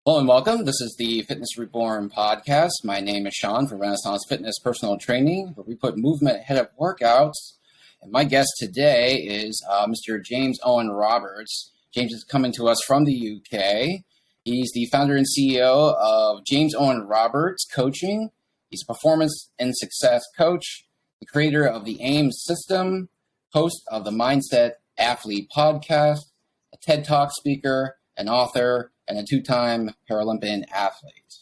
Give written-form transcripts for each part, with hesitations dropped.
Hello and welcome. This is the Fitness Reborn podcast. My name is Sean from Renaissance Fitness Personal Training, where we put movement ahead of workouts. And my guest today is Mr. James Owen Roberts. James is coming to us from the UK. He's the founder and CEO of James Owen Roberts Coaching. He's a performance and success coach, the creator of the AIM system, host of the Mindset Athlete podcast, a TED Talk speaker, an author, and a two-time Paralympic athlete.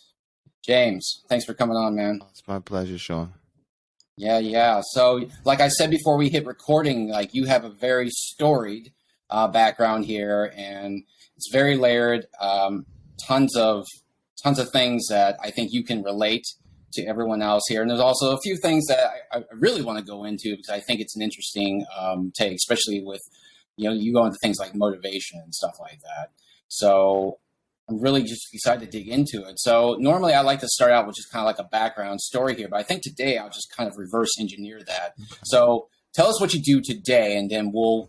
James, thanks for coming on, man. It's my pleasure, Sean. Yeah. So, like I said before we hit recording, you have a very storied background here, and it's very layered. Tons of things that I think you can relate to everyone else here, and there's also a few things that I really want to go into because I think it's an interesting take, especially with you go into things like motivation and stuff like that. So I'm really just excited to dig into it. So normally I like to start out with just kind of like a background story here, but I think today I'll just kind of reverse engineer that. So tell us what you do today, and then we'll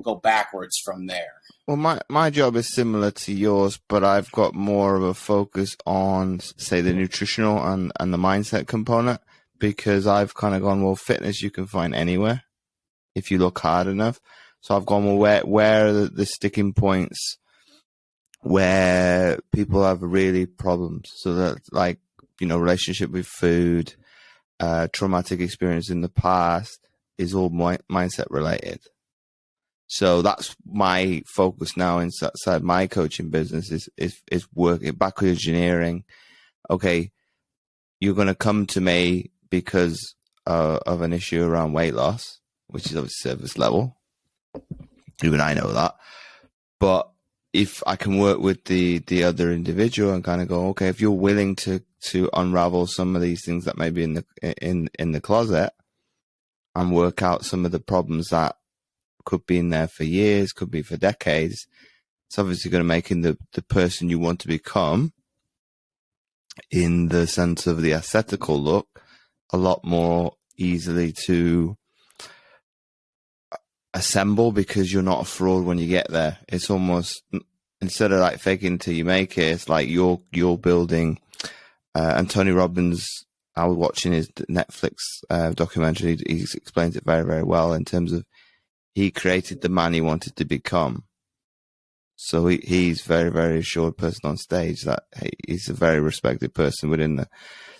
go backwards from there. Well, my job is similar to yours, but I've got more of a focus on, say, the nutritional and the mindset component, because I've kind of gone, well, fitness you can find anywhere if you look hard enough. So I've gone, well, where are the sticking points where people have really problems? So that, relationship with food, traumatic experience in the past is all mindset related. So that's my focus now inside my coaching business is working back with engineering. Okay, you're going to come to me because of an issue around weight loss, which is obviously surface level. Even I know that. But if I can work with the other individual and kind of go, okay, if you're willing to unravel some of these things that may be in the closet and work out some of the problems that could be in there for years, could be for decades, it's obviously going to make the person you want to become, in the sense of the aesthetical look, a lot more easily to assemble, because you're not a fraud when you get there. It's almost, instead of like faking till you make it, it's like you're building. And Tony Robbins, I was watching his Netflix documentary. He explains it very, very well in terms of he created the man he wanted to become. So he's very, very assured person on stage that he's a very respected person within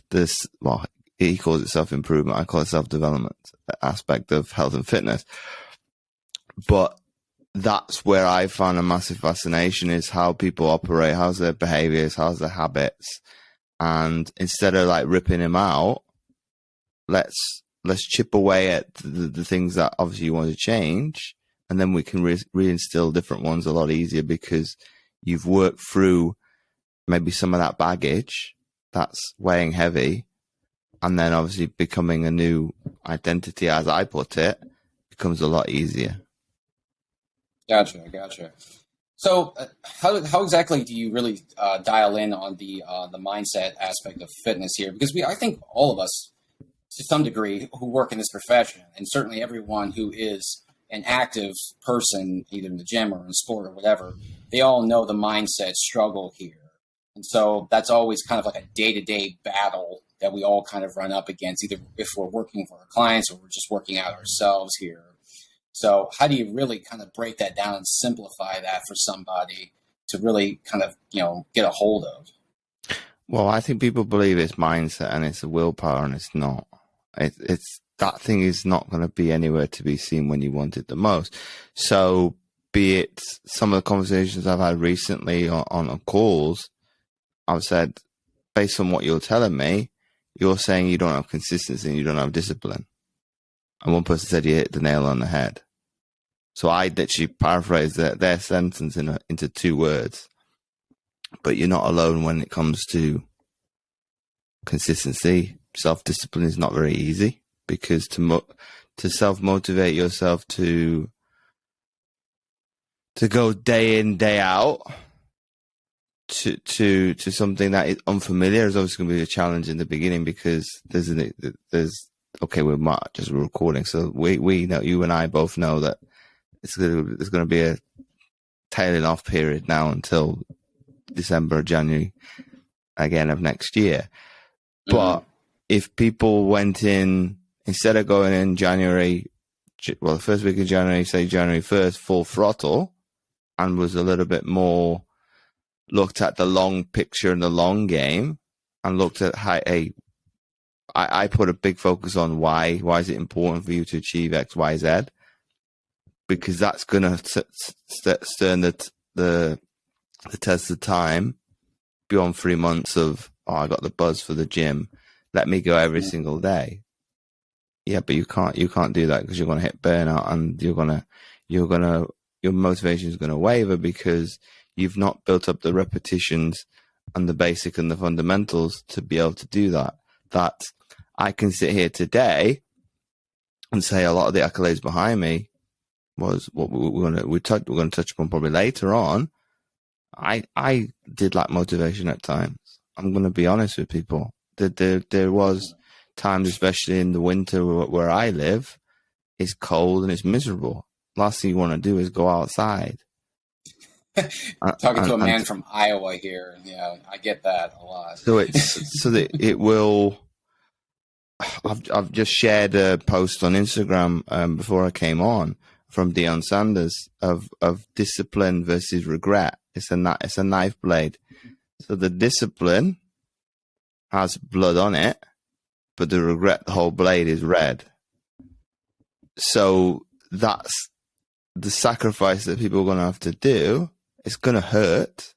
this. Well, he calls it self-improvement. I call it self-development aspect of health and fitness. But that's where I find a massive fascination, is how people operate, how's their behaviors, how's their habits. And instead of like ripping him out, let's chip away at the things that obviously you want to change. And then we can reinstill different ones a lot easier, because you've worked through maybe some of that baggage that's weighing heavy. And then obviously becoming a new identity, as I put it, becomes a lot easier. Gotcha. So how exactly do you really dial in on the mindset aspect of fitness here? Because I think all of us, to some degree, who work in this profession, and certainly everyone who is an active person, either in the gym or in sport or whatever, they all know the mindset struggle here. And so that's always kind of like a day-to-day battle that we all kind of run up against, either if we're working for our clients or we're just working out ourselves here. So how do you really kind of break that down and simplify that for somebody to really kind of, get a hold of? Well, I think people believe it's mindset and it's a willpower, and it's not. It's that thing is not going to be anywhere to be seen when you want it the most. So be it some of the conversations I've had recently on calls, I've said, based on what you're telling me, you're saying you don't have consistency and you don't have discipline. And one person said you hit the nail on the head. So I literally paraphrased their sentence into 2 words. But you're not alone when it comes to consistency. Self-discipline is not very easy, because to self-motivate yourself to go day in, day out to something that is unfamiliar is obviously going to be a challenge in the beginning, because there's okay, we're just recording, so we know, you and I both know that there's going to be a tailing off period now until December or January again of next year. But if people went in, instead of going in January, well, the first week of January, say January 1st, full throttle, and was a little bit more, looked at the long picture and the long game, and looked at how, hey, I put a big focus on why. Why is it important for you to achieve X, Y, Z? Because that's going to stand the test of time beyond 3 months of, oh, I got the buzz for the gym. Let me go every single day. Yeah, but you can't do that because you're going to hit burnout, and your motivation is going to waver because you've not built up the repetitions and the basic and the fundamentals to be able to do that. That I can sit here today and say a lot of the accolades behind me was what we're going to touch upon probably later on. I did lack motivation at times. I'm going to be honest with people. There was times, especially in the winter where I live, it's cold and it's miserable. Last thing you want to do is go outside. Talking to a man from Iowa here, yeah, I get that a lot. So it will. I've just shared a post on Instagram before I came on from Deion Sanders of discipline versus regret. It's a knife blade. So the discipline has blood on it, but the regret, the whole blade is red. So that's the sacrifice that people are going to have to do. It's going to hurt.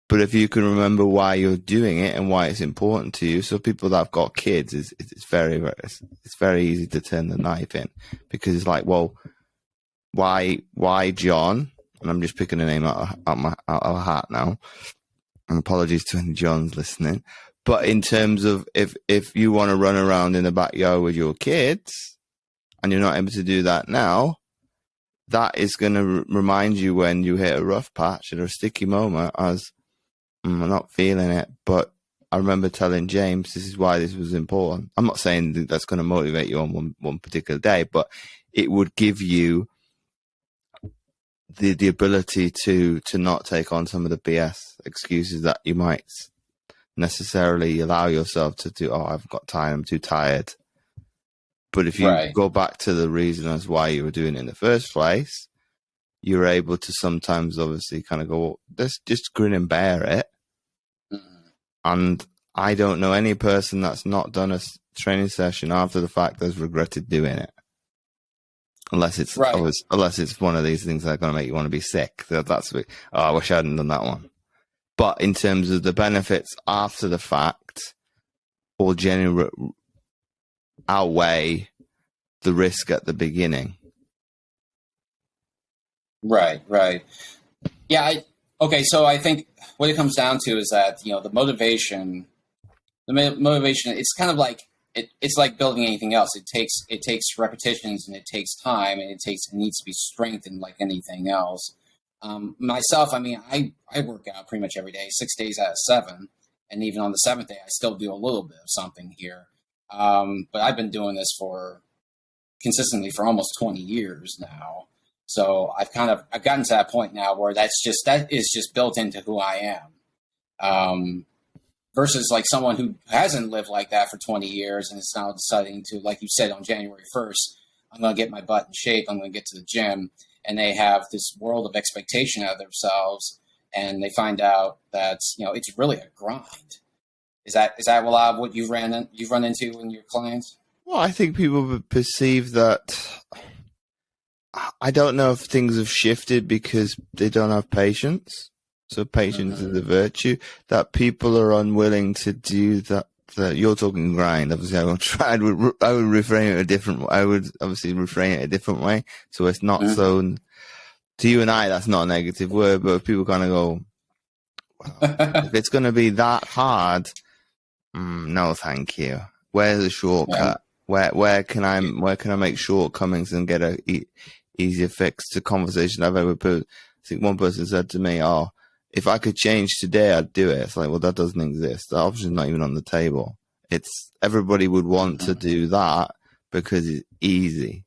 But if you can remember why you're doing it and why it's important to you, so people that have got kids, it's very easy to turn the knife in, because it's like, well, why John? And I'm just picking a name out of a hat now. And apologies to any Johns listening. But in terms of if you want to run around in the backyard with your kids and you're not able to do that now, that is going to remind you when you hit a rough patch or a sticky moment as, I'm not feeling it. But I remember telling James, this is why this was important. I'm not saying that's going to motivate you on one particular day, but it would give you the ability to not take on some of the BS excuses that you might necessarily allow yourself to do. Oh, I've got time, I'm too tired. But if you go back to the reason as why you were doing it in the first place, you're able to sometimes obviously kind of go, well, let's just grin and bear it. And I don't know any person that's not done a training session after the fact that's regretted doing it. Unless it's one of these things that are going to make you want to be sick. That's I wish I hadn't done that one. But in terms of the benefits after the fact, all genuine outweigh the risk at the beginning. Right. Yeah. Okay. So I think what it comes down to is that, the motivation, it's kind of like, it's like building anything else. It takes repetitions, and it takes time, and it needs to be strengthened like anything else. Myself, I mean, I work out pretty much every day, 6 days out of 7. And even on the 7th day, I still do a little bit of something here. But I've been doing this consistently for almost 20 years now. So I've gotten to that point now where that is just built into who I am. Versus like someone who hasn't lived like that for 20 years and is now deciding to, like you said, on January 1st, I'm going to get my butt in shape, I'm going to get to the gym. And they have this world of expectation out of themselves, and they find out that, it's really a grind. Is that a lot of what you've run into in your clients? Well, I think people perceive that. I don't know if things have shifted because they don't have patience. So patience is a virtue, that people are unwilling to do that. You're talking grind. Obviously, I would reframe it a different. I would obviously reframe it a different way, so it's not so. To you and I, that's not a negative word, but if people kind of go, well, if it's going to be that hard, no, thank you. Where's the shortcut? Yeah. Where can I make shortcomings and get a easier fix? To conversation I've had with people. I think one person said to me, "Oh, if I could change today, I'd do it." It's like, well, that doesn't exist. The option's not even on the table. It's everybody would want to do that because it's easy.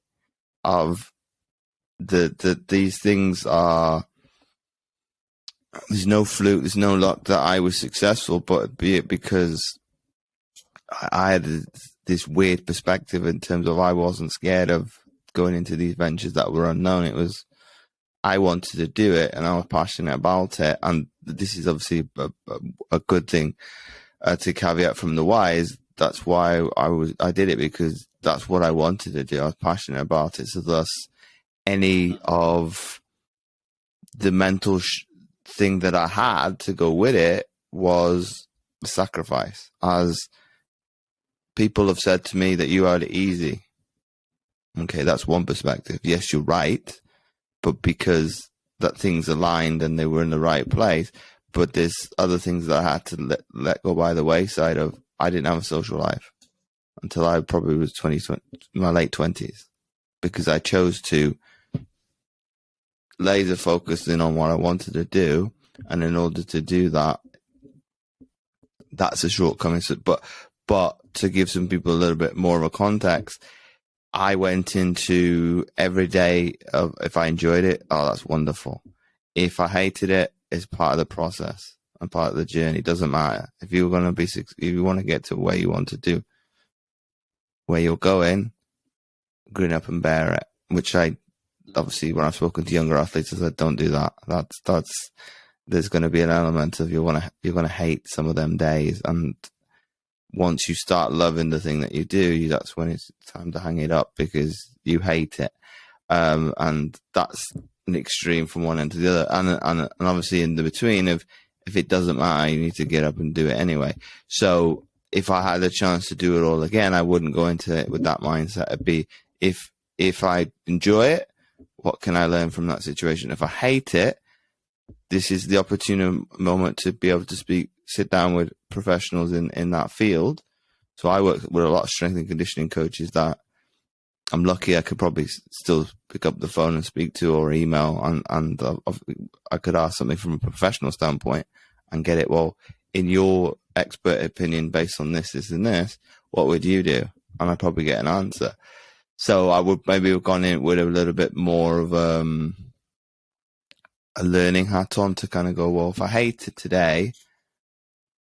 These things are there's no fluke, there's no luck that I was successful, but be it because I had this weird perspective in terms of I wasn't scared of going into these ventures that were unknown. It was, I wanted to do it and I was passionate about it. And this is obviously a good thing to caveat from the why is that's why I did it, because that's what I wanted to do. I was passionate about it. So thus any of the mental thing that I had to go with it was a sacrifice. As people have said to me that you had it easy. Okay, that's one perspective. Yes, you're right, but because that things aligned and they were in the right place. But there's other things that I had to let go by the wayside of. I didn't have a social life until I probably was my late 20s, because I chose to laser focus in on what I wanted to do. And in order to do that, that's a shortcoming. So, but to give some people a little bit more of a context, I went into every day of, if I enjoyed it, oh, that's wonderful. If I hated it, it's part of the process and part of the journey. It doesn't matter. If you're going to be, if you want to get to where you want to do, where you're going, grin up and bear it, which I, obviously when I've spoken to younger athletes, I said, don't do that. That's, there's going to be an element of you're going to hate some of them days. And once you start loving the thing that you do, that's when it's time to hang it up, because you hate it. And that's an extreme from one end to the other. And obviously in the between of, if it doesn't matter, you need to get up and do it anyway. So if I had a chance to do it all again, I wouldn't go into it with that mindset. It'd be, if I enjoy it, what can I learn from that situation? If I hate it, this is the opportune moment to be able to sit down with professionals in that field. So I work with a lot of strength and conditioning coaches that I'm lucky I could probably still pick up the phone and speak to, or email, and I could ask something from a professional standpoint and get it. Well, in your expert opinion, based on this, and this, what would you do? And I'd probably get an answer. So I would maybe have gone in with a little bit more of a learning hat on to kind of go, well, if I hate it today,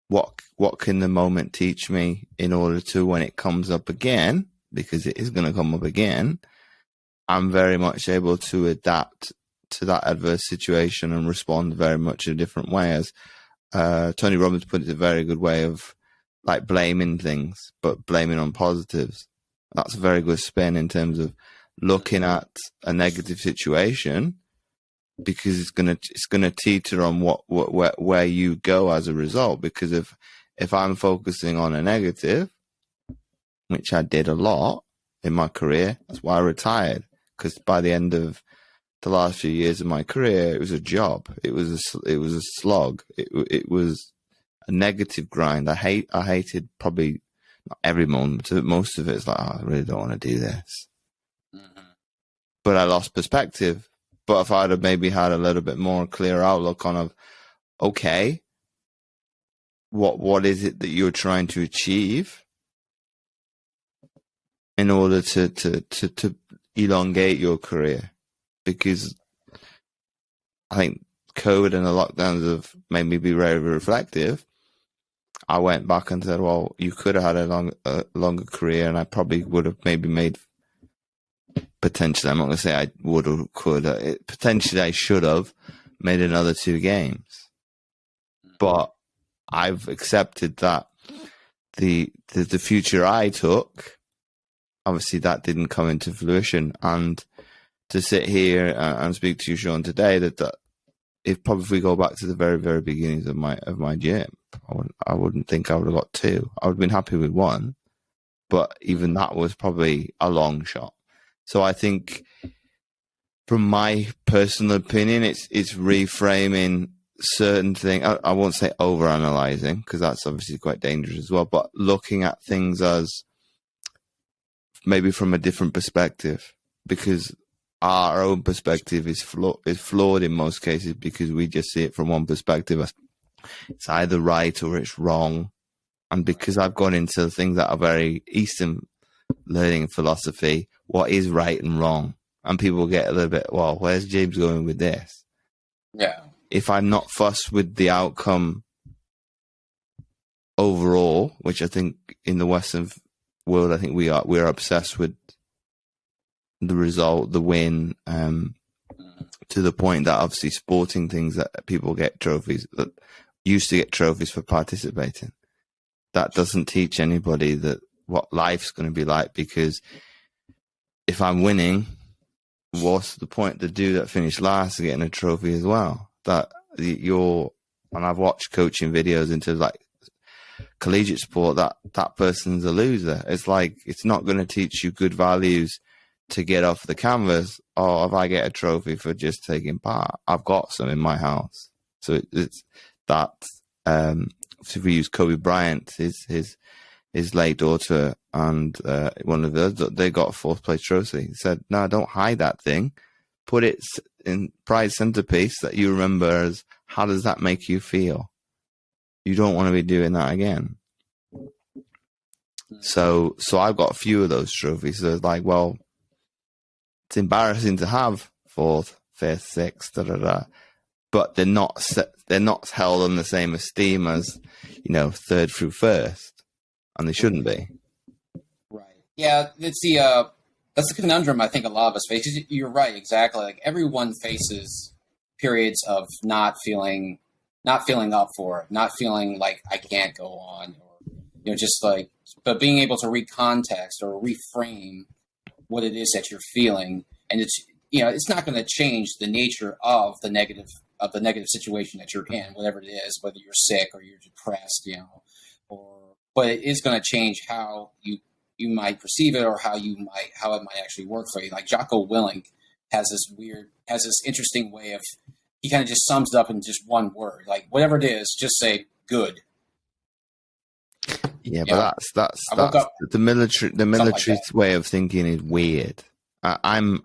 what can the moment teach me in order to, when it comes up again, because it is going to come up again, I'm very much able to adapt to that adverse situation and respond very much in a different way. As Tony Robbins put it, a very good way of like blaming things, but blaming on positives. That's a very good spin in terms of looking at a negative situation, because it's gonna teeter on where you go as a result. Because if I'm focusing on a negative, which I did a lot in my career, that's why I retired. Because by the end of the last few years of my career, it was a job. It was a slog. It was a negative grind. I hated probably not every moment, but most of it is like, oh, I really don't want to do this. Mm-hmm. But I lost perspective. But if I'd have maybe had a little bit more clear outlook on okay, what is it that you're trying to achieve in order to elongate your career? Because I think COVID and the lockdowns have made me be very, very reflective. I went back and said, well, you could have had a longer career, and I probably would have maybe made, potentially, I'm not going to say I would or could, potentially I should have made another 2 games. But I've accepted that the future I took, obviously that didn't come into fruition. And to sit here and speak to you, Sean, today, that if we go back to the very, very beginnings of my gym, I wouldn't think I would have got 2. I would have been happy with 1, but even that was probably a long shot. So I think, from my personal opinion, it's reframing certain things. I won't say overanalyzing, because that's obviously quite dangerous as well, but looking at things as maybe from a different perspective, because our own perspective is flawed in most cases, because we just see it from one perspective. It's either right or it's wrong. And because I've gone into things that are very Eastern learning philosophy, what is right and wrong? And people get a little bit, well, where's James going with this? Yeah. if I'm not fussed with the outcome overall, which I think in the Western world, I think we're obsessed with the result, the win, to the point that obviously sporting things that people get trophies, that used to get trophies for participating. That doesn't teach anybody that what life's going to be like, because if I'm winning, what's the point? The dude that finished last is getting a trophy as well. And I've watched coaching videos into like collegiate sport, that person's a loser. It's like, it's not going to teach you good values to get off the canvas. Or if I get a trophy for just taking part, I've got some in my house. So it's that. If we use Kobe Bryant, his late daughter and one of those, they got a fourth place trophy. He said, "No, don't hide that thing. Put it in prize centerpiece that you remember as, how does that make you feel? You don't want to be doing that again." So I've got a few of those trophies. So it's like, well, it's embarrassing to have fourth, fifth, sixth, but they're not held on the same esteem as, third through first, and they shouldn't be. Right. Yeah, that's the conundrum I think a lot of us face. You're right, exactly. Like, everyone faces periods of not feeling up for it, not feeling like I can't go on, or just like, but being able to recontext or reframe what it is that you're feeling, and it's not going to change the nature of the negative situation that you're in, whatever it is, whether you're sick or you're depressed, but it is going to change how you might perceive it, or how it might actually work for you. Like Jocko Willink has this interesting way of, he kind of just sums it up in just one word, like whatever it is, just say good. Yeah, but that's the military. The military way of thinking is weird. I'm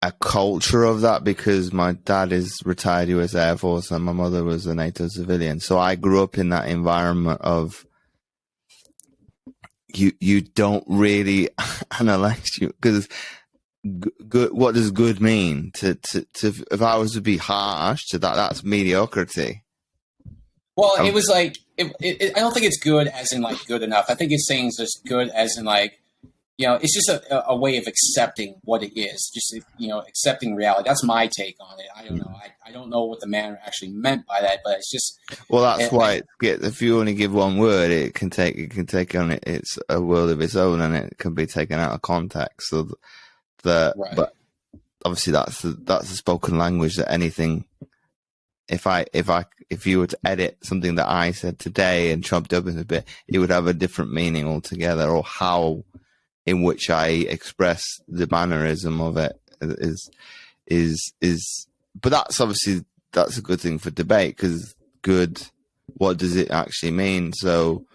a culture of that, because my dad is retired US Air Force and my mother was a NATO civilian. So I grew up in that environment of you don't really analyze you, because good. What does good mean? To if I was to be harsh to that, that's mediocrity. Well, it was like I don't think it's good as in like good enough. I think it's saying it's just good as in like, it's just a way of accepting what it is, just, accepting reality. That's my take on it. I don't know. I don't know what the man actually meant by that, but it's just. Well, that's why if you only give one word, it can take on it's a world of its own, and it can be taken out of context. So right. But obviously that's the spoken language that anything. If you were to edit something that I said today and chopped up in a bit, it would have a different meaning altogether, or how in which I express the mannerism of it is. But that's obviously, that's a good thing for debate, because good, what does it actually mean? So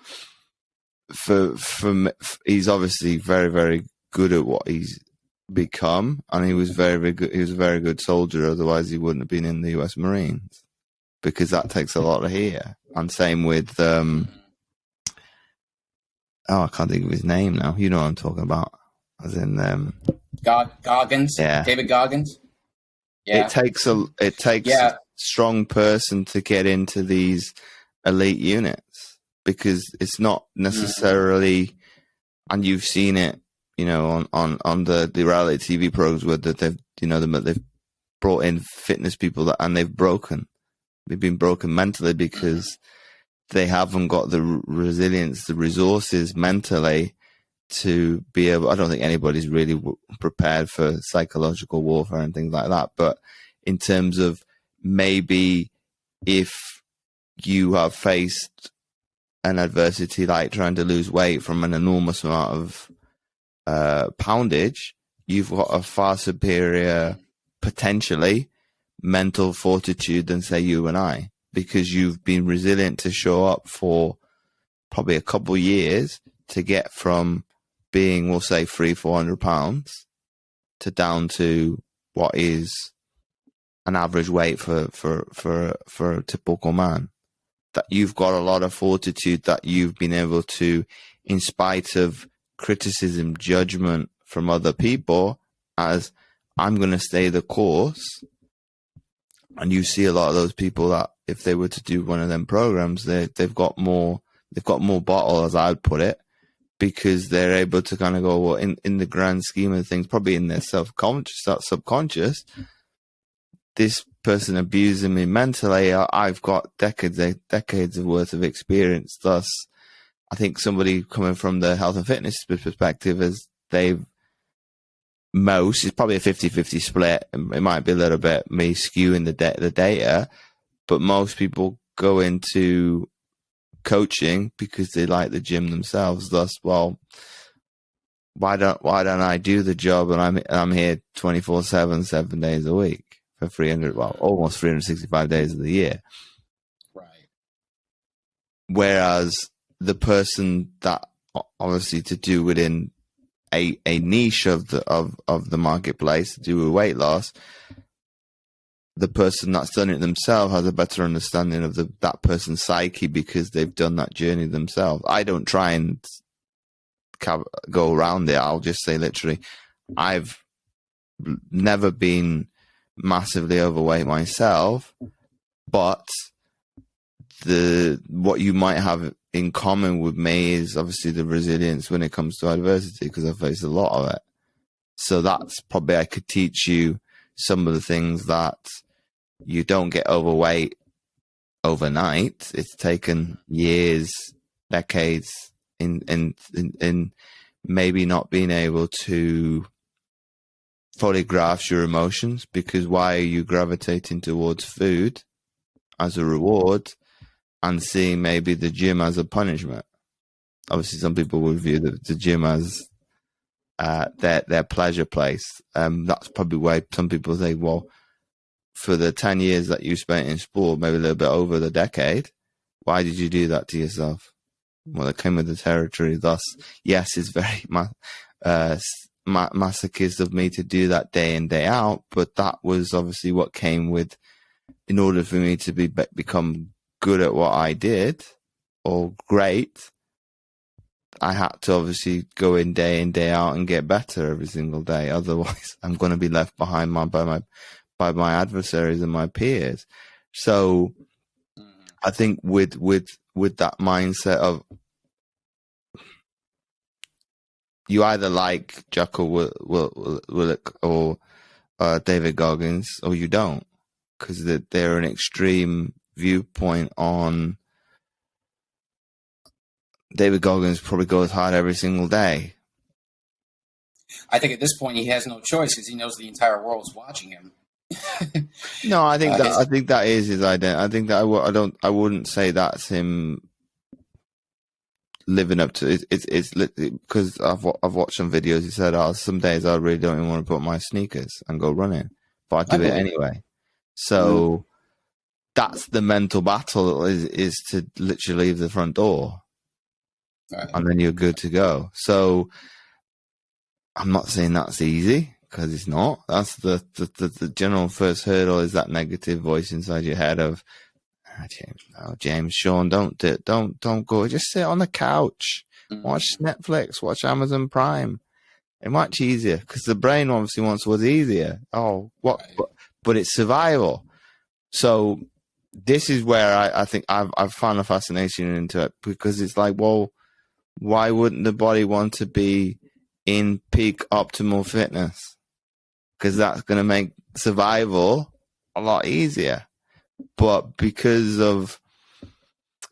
he's obviously very, very good at what he's become, and he was very, very good. He was a very good soldier. Otherwise, he wouldn't have been in the US Marines, because that takes a lot to hear. And same with I can't think of his name now. You know what I'm talking about. As in Goggins. Yeah. David Goggins. Yeah. It takes a strong person to get into these elite units, because it's not necessarily, and you've seen it, on the reality TV programs where they've brought in fitness people and they've been broken mentally, because they haven't got the resilience, the resources mentally to be able. I don't think anybody's really prepared for psychological warfare and things like that. But in terms of, maybe if you have faced an adversity like trying to lose weight from an enormous amount of poundage, you've got a far superior, potentially, mental fortitude than, say, you and I, because you've been resilient to show up for probably a couple of years to get from being, we'll say, 300-400 pounds to down to what is an average weight for a typical man. That you've got a lot of fortitude, that you've been able to, in spite of criticism, judgment from other people, as I'm going to stay the course, And you see a lot of those people that if they were to do one of them programs, they've got more bottle, as I would put it, because they're able to kind of go, well, in the grand scheme of things, probably in their subconscious, this person abusing me mentally, I've got decades of worth of experience. Thus, I think somebody coming from the health and fitness perspective, as it's probably a 50-50 split. It might be a little bit me skewing the data, but most people go into coaching because they like the gym themselves. Thus, well, why don't I do the job? And I'm here 24/7, 7 days a week for almost 365 days of the year. Right. Whereas the person that obviously to do within a niche of the marketplace to do with weight loss, the person that's done it themselves has a better understanding of that person's psyche because they've done that journey themselves. I don't try and go around it. I'll just say literally, I've never been massively overweight myself, but what you might have in common with me is obviously the resilience when it comes to adversity, because I faced a lot of it. So that's probably, I could teach you some of the things that you don't get overweight overnight. It's taken years, decades in maybe not being able to fully grasp your emotions, because why are you gravitating towards food as a reward and seeing maybe the gym as a punishment? Obviously, some people will view the gym as their pleasure place. That's probably why some people say, well, for the 10 years that you spent in sport, maybe a little bit over the decade, why did you do that to yourself? Well, it came with the territory. Thus, yes, it's very masochist of me to do that day in, day out, but that was obviously what came with, in order for me to become good at what I did, or great, I had to obviously go in, day out, and get better every single day. Otherwise, I'm going to be left behind by my adversaries and my peers. So I think with that mindset of, you either like Jocko Willink or David Goggins, or you don't, because they're an extreme viewpoint on. David Goggins probably goes hard every single day. I think at this point he has no choice because he knows the entire world is watching him. No, I think that is his identity. I think that I wouldn't say that's him living up to it. It's because I've watched some videos. He said, "Oh, some days I really don't even want to put my sneakers and go running, but I do it anyway." So that's the mental battle, is to literally leave the front door, and then you're good to go. So I'm not saying that's easy, because it's not. That's the general first hurdle, is that negative voice inside your head of, James, Sean, don't go. Just sit on the couch, watch Netflix, watch Amazon Prime. It's much easier, because the brain obviously wants what's easier. But it's survival. So this is where I think I've found a fascination into it, because it's like, well, why wouldn't the body want to be in peak optimal fitness? Because that's going to make survival a lot easier. But because of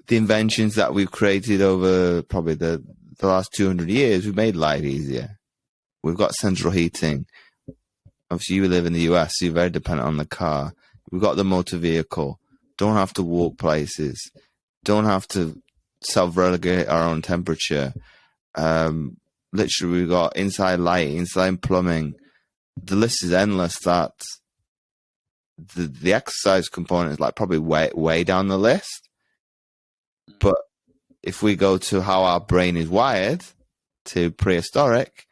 the inventions that we've created over probably the last 200 years, we've made life easier. We've got central heating. Obviously, you live in the US, so you're very dependent on the car. We've got the motor vehicle. Don't have to walk places. Don't have to self-relegate our own temperature. Literally, we've got inside lighting, inside plumbing. The list is endless. That the exercise component is like probably way down the list. But if we go to how our brain is wired, to prehistoric,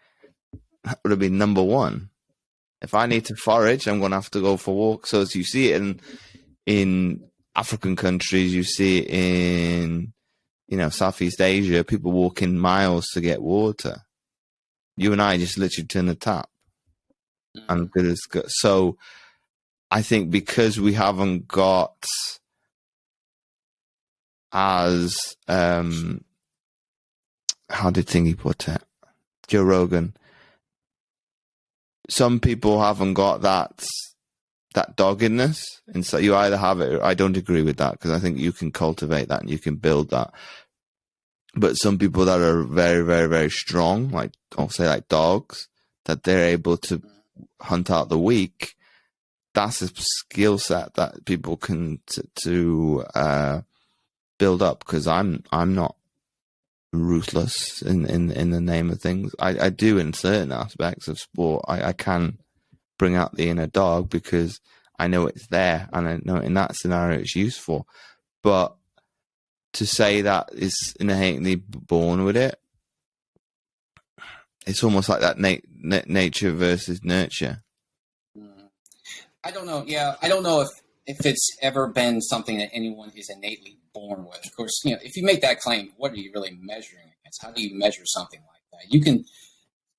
that would have been number one. If I need to forage, I'm going to have to go for walks. So as you see it in African countries, you see it in Southeast Asia, people walking miles to get water. You and I just literally turn the tap. And good as good. So I think because we haven't got as how did Thingy put it? Joe Rogan. Some people haven't got that doggedness, and so you either have it. Or I don't agree with that, because I think you can cultivate that and you can build that. But some people that are very, very, very strong, like I'll say like dogs, that they're able to hunt out the weak. That's a skill set that people can to build up. Because I'm not ruthless in the name of things. I do in certain aspects of sport. I can bring out the inner dog because I know it's there, and I know in that scenario it's useful. But to say that is innately born with it, it's almost like that nature versus nurture. I don't know. Yeah, I don't know if it's ever been something that anyone is innately born with. Of course, if you make that claim, what are you really measuring against? How do you measure something like that? You can,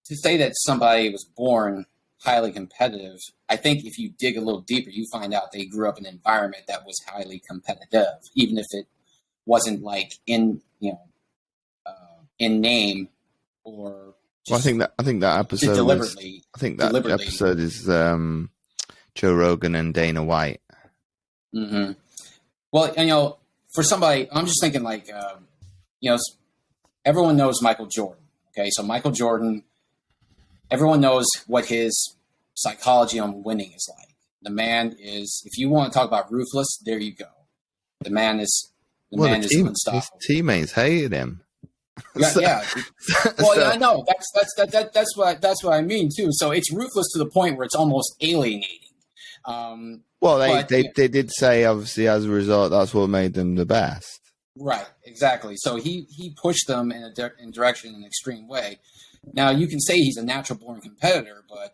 to say that somebody was born highly competitive, I think if you dig a little deeper, you find out they grew up in an environment that was highly competitive, even if it wasn't like in name or. Well, I think that episode deliberately. I think that episode is Joe Rogan and Dana White. Mm-hmm. Well, for somebody, I'm just thinking like, everyone knows Michael Jordan. Okay, so Michael Jordan, everyone knows what his psychology on winning is like. The man is, if you want to talk about ruthless, there you go. The man is unstoppable. His teammates hated him. Yeah. Well, yeah, I know. That's what I mean too. So it's ruthless to the point where it's almost alienating. They did say, obviously, as a result, that's what made them the best. Right, exactly. So he pushed them in a direction in an extreme way. Now, you can say he's a natural-born competitor, but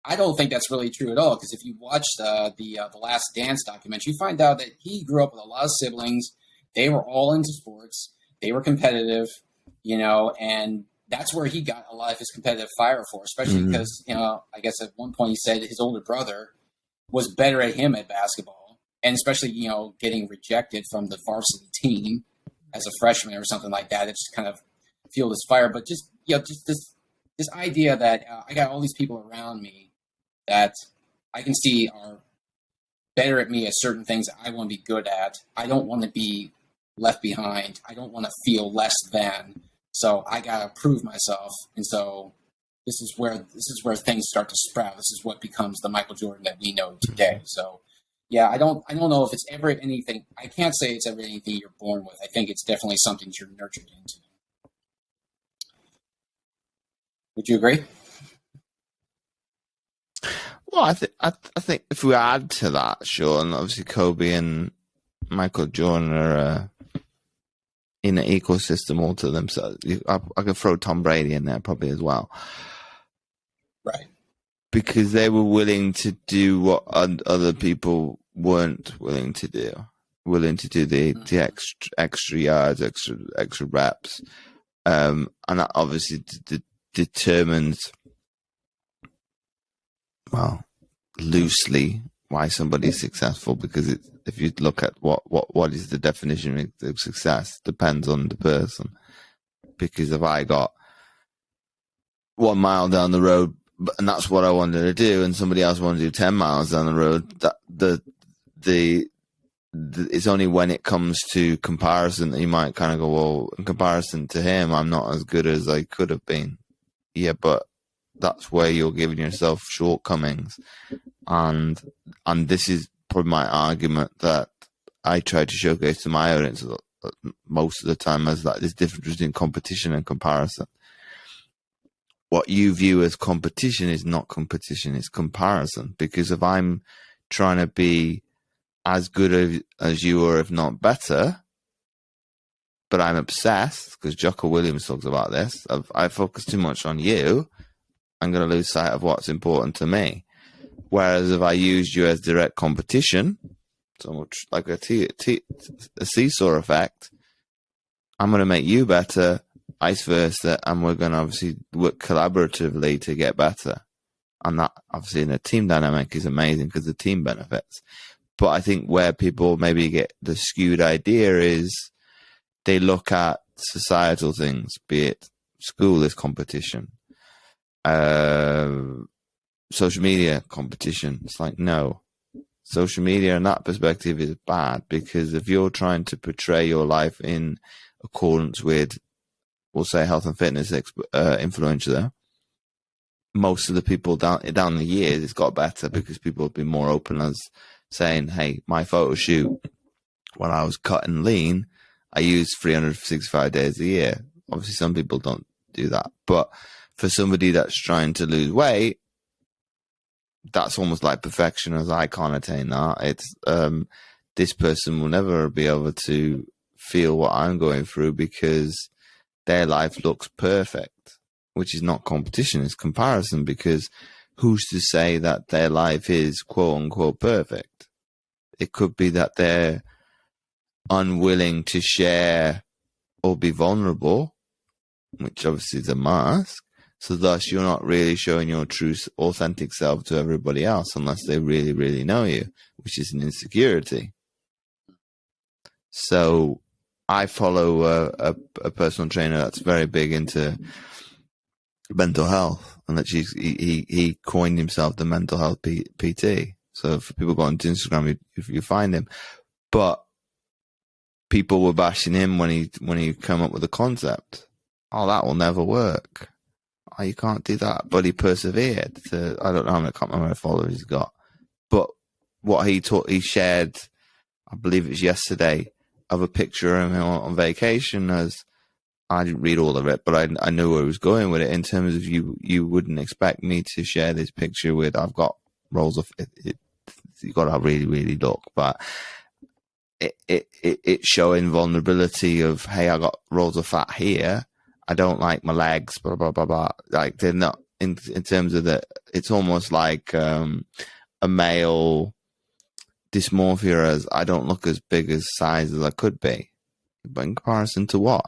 I don't think that's really true at all, because if you watch the Last Dance documentary, you find out that he grew up with a lot of siblings. They were all into sports. They were competitive, and that's where he got a lot of his competitive fire for, especially because, I guess at one point he said his older brother was better at him at basketball, and especially, getting rejected from the varsity team as a freshman or something like that. It just kind of fueled his fire. But just this idea that I got all these people around me that I can see are better at me at certain things that I want to be good at. I don't want to be left behind. I don't want to feel less than. So I gotta prove myself. And so this is where things start to sprout. This is what becomes the Michael Jordan that we know today. So yeah, I don't know if it's ever anything. I can't say it's ever anything you're born with. I think it's definitely something you're nurtured into. Would you agree? Well, I think if we add to that, sure, and obviously Kobe and Michael Jordan are in an ecosystem all to themselves. I could throw Tom Brady in there probably as well. Right. Because they were willing to do what other people weren't willing to do. Willing to do the extra yards, extra reps. And that obviously determines, well, loosely why somebody's successful, because if you look at what is the definition of success, depends on the person. Because if I got 1 mile down the road and that's what I wanted to do, and somebody else wanted to do 10 miles down the road, that it's only when it comes to comparison that you might kind of go, well, in comparison to him, I'm not as good as I could have been. Yeah, but that's where you're giving yourself shortcomings. And this is probably my argument that I try to showcase to my audience most of the time, as that there's difference between competition and comparison. What you view as competition is not competition, it's comparison. Because if I'm trying to be as good as you, or if not better, but I'm obsessed, because Jocko Williams talks about this, I focus too much on you, I'm going to lose sight of what's important to me. Whereas if I used you as direct competition, so much like a seesaw effect, I'm going to make you better, vice versa, and we're going to obviously work collaboratively to get better. And that obviously in a team dynamic is amazing because the team benefits. But I think where people maybe get the skewed idea is they look at societal things, be it school is competition, social media competition. It's like, no, social media in that perspective is bad, because if you're trying to portray your life in accordance with, we'll say, health and fitness influencer, most of the people down the years, it's got better because people have been more open as saying, hey, my photo shoot when I was cutting lean, I used 365 days a year. Obviously, some people don't do that. But for somebody that's trying to lose weight, that's almost like perfection, as I can't attain that. It's this person will never be able to feel what I'm going through because their life looks perfect, which is not competition, it's comparison, because who's to say that their life is quote unquote perfect? It could be that they're unwilling to share or be vulnerable, which obviously is a mask. So thus you're not really showing your true authentic self to everybody else unless they really, really know you, which is an insecurity. So I follow a personal trainer that's very big into mental health, and that he coined himself the mental health PT. So for people go onto Instagram, you find him. But people were bashing him when he came up with a concept. Oh, that will never work. Oh, you can't do that. But he persevered. I don't know, I can't remember how many followers he's got. But what he shared, I believe it was yesterday, of a picture of him on vacation. As I didn't read all of it, but I knew where he was going with it. In terms of you wouldn't expect me to share this picture with, I've got rolls of it. You got to really, really look, but it's showing vulnerability of, hey, I got rolls of fat here. I don't like my legs, blah, blah, blah, blah. Like, they're not, in terms of the, it's almost like a male dysmorphia, as I don't look as big as size as I could be. But in comparison to what?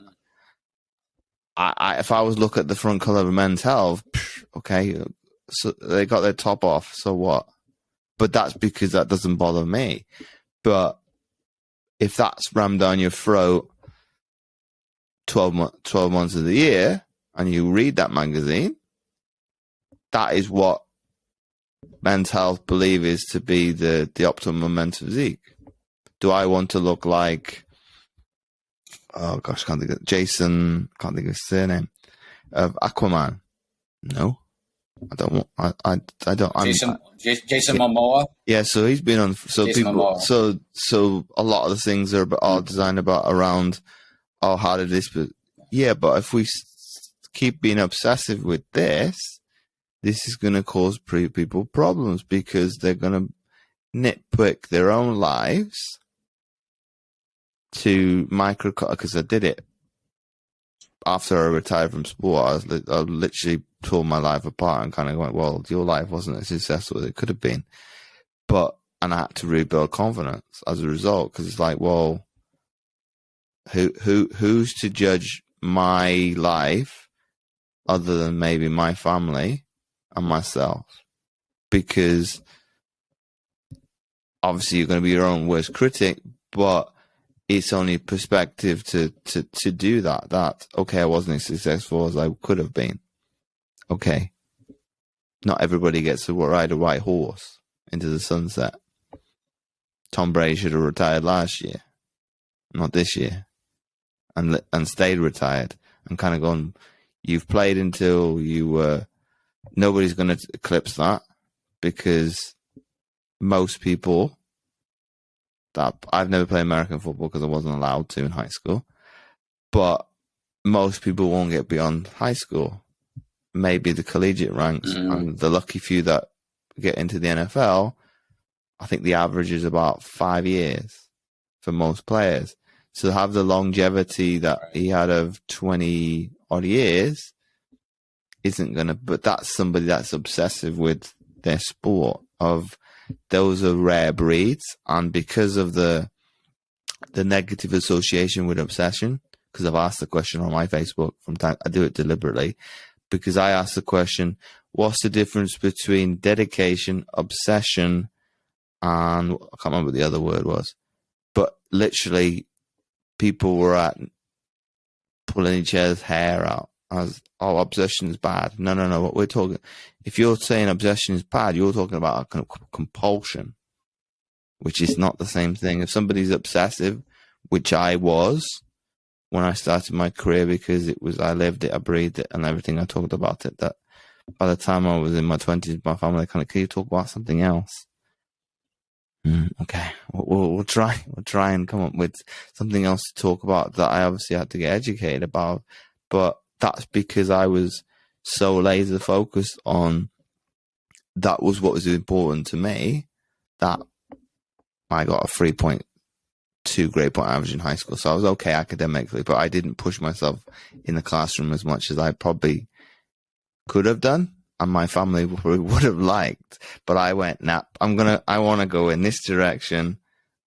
If I was look at the front cover of Men's Health, okay, so they got their top off, so what? But that's because that doesn't bother me. But if that's rammed down your throat 12 months of the year, and you read that magazine, that is what Men's Health believe is to be the optimum men's physique. Do I want to look like, oh gosh, can't think of Jason, can't think of his surname, of Aquaman? No, I don't want. I don't. Jason Momoa. Yeah, so he's been on. So Jason people. Momoa. So a lot of the things are designed around. Oh, how did this? Yeah, but if we keep being obsessive with this is going to cause people problems, because they're going to nitpick their own lives to because I did it after I retired from sport. I literally tore my life apart and kind of went, well, your life wasn't as successful as it could have been. And I had to rebuild confidence as a result, because it's like, well, who's to judge my life other than maybe my family and myself? Because obviously you're going to be your own worst critic, but it's only perspective to do that. Okay, I wasn't as successful as I could have been. Okay. Not everybody gets to ride a white horse into the sunset. Tom Brady should have retired last year, not this year, and stayed retired, and kind of gone, you've played until you were, nobody's going to eclipse that, because most people that, I've never played American football because I wasn't allowed to in high school, but most people won't get beyond high school. Maybe the collegiate ranks, and the lucky few that get into the NFL, I think the average is about 5 years for most players. So to have the longevity that he had of 20 odd years isn't going to, but that's somebody that's obsessive with their sport. Of those are rare breeds, and because of the negative association with obsession, because I've asked the question on my Facebook from time, I do it deliberately, because I ask the question, what's the difference between dedication, obsession, and I can't remember what the other word was, but literally people were at pulling each other's hair out as, oh, obsession is bad. No. What we're talking, if you're saying obsession is bad, you're talking about a kind of compulsion, which is not the same thing. If somebody's obsessive, which I was when I started my career, because it was, I lived it, I breathed it, and everything, I talked about it, that by the time I was in my 20s, my family kind of, can you talk about something else? Okay, we'll try and come up with something else to talk about that I obviously had to get educated about. But that's because I was so laser focused on that was what was important to me, that I got a 3.2 grade point average in high school. So I was okay academically, but I didn't push myself in the classroom as much as I probably could have done, and my family would have liked. But I went, nah, I want to go in this direction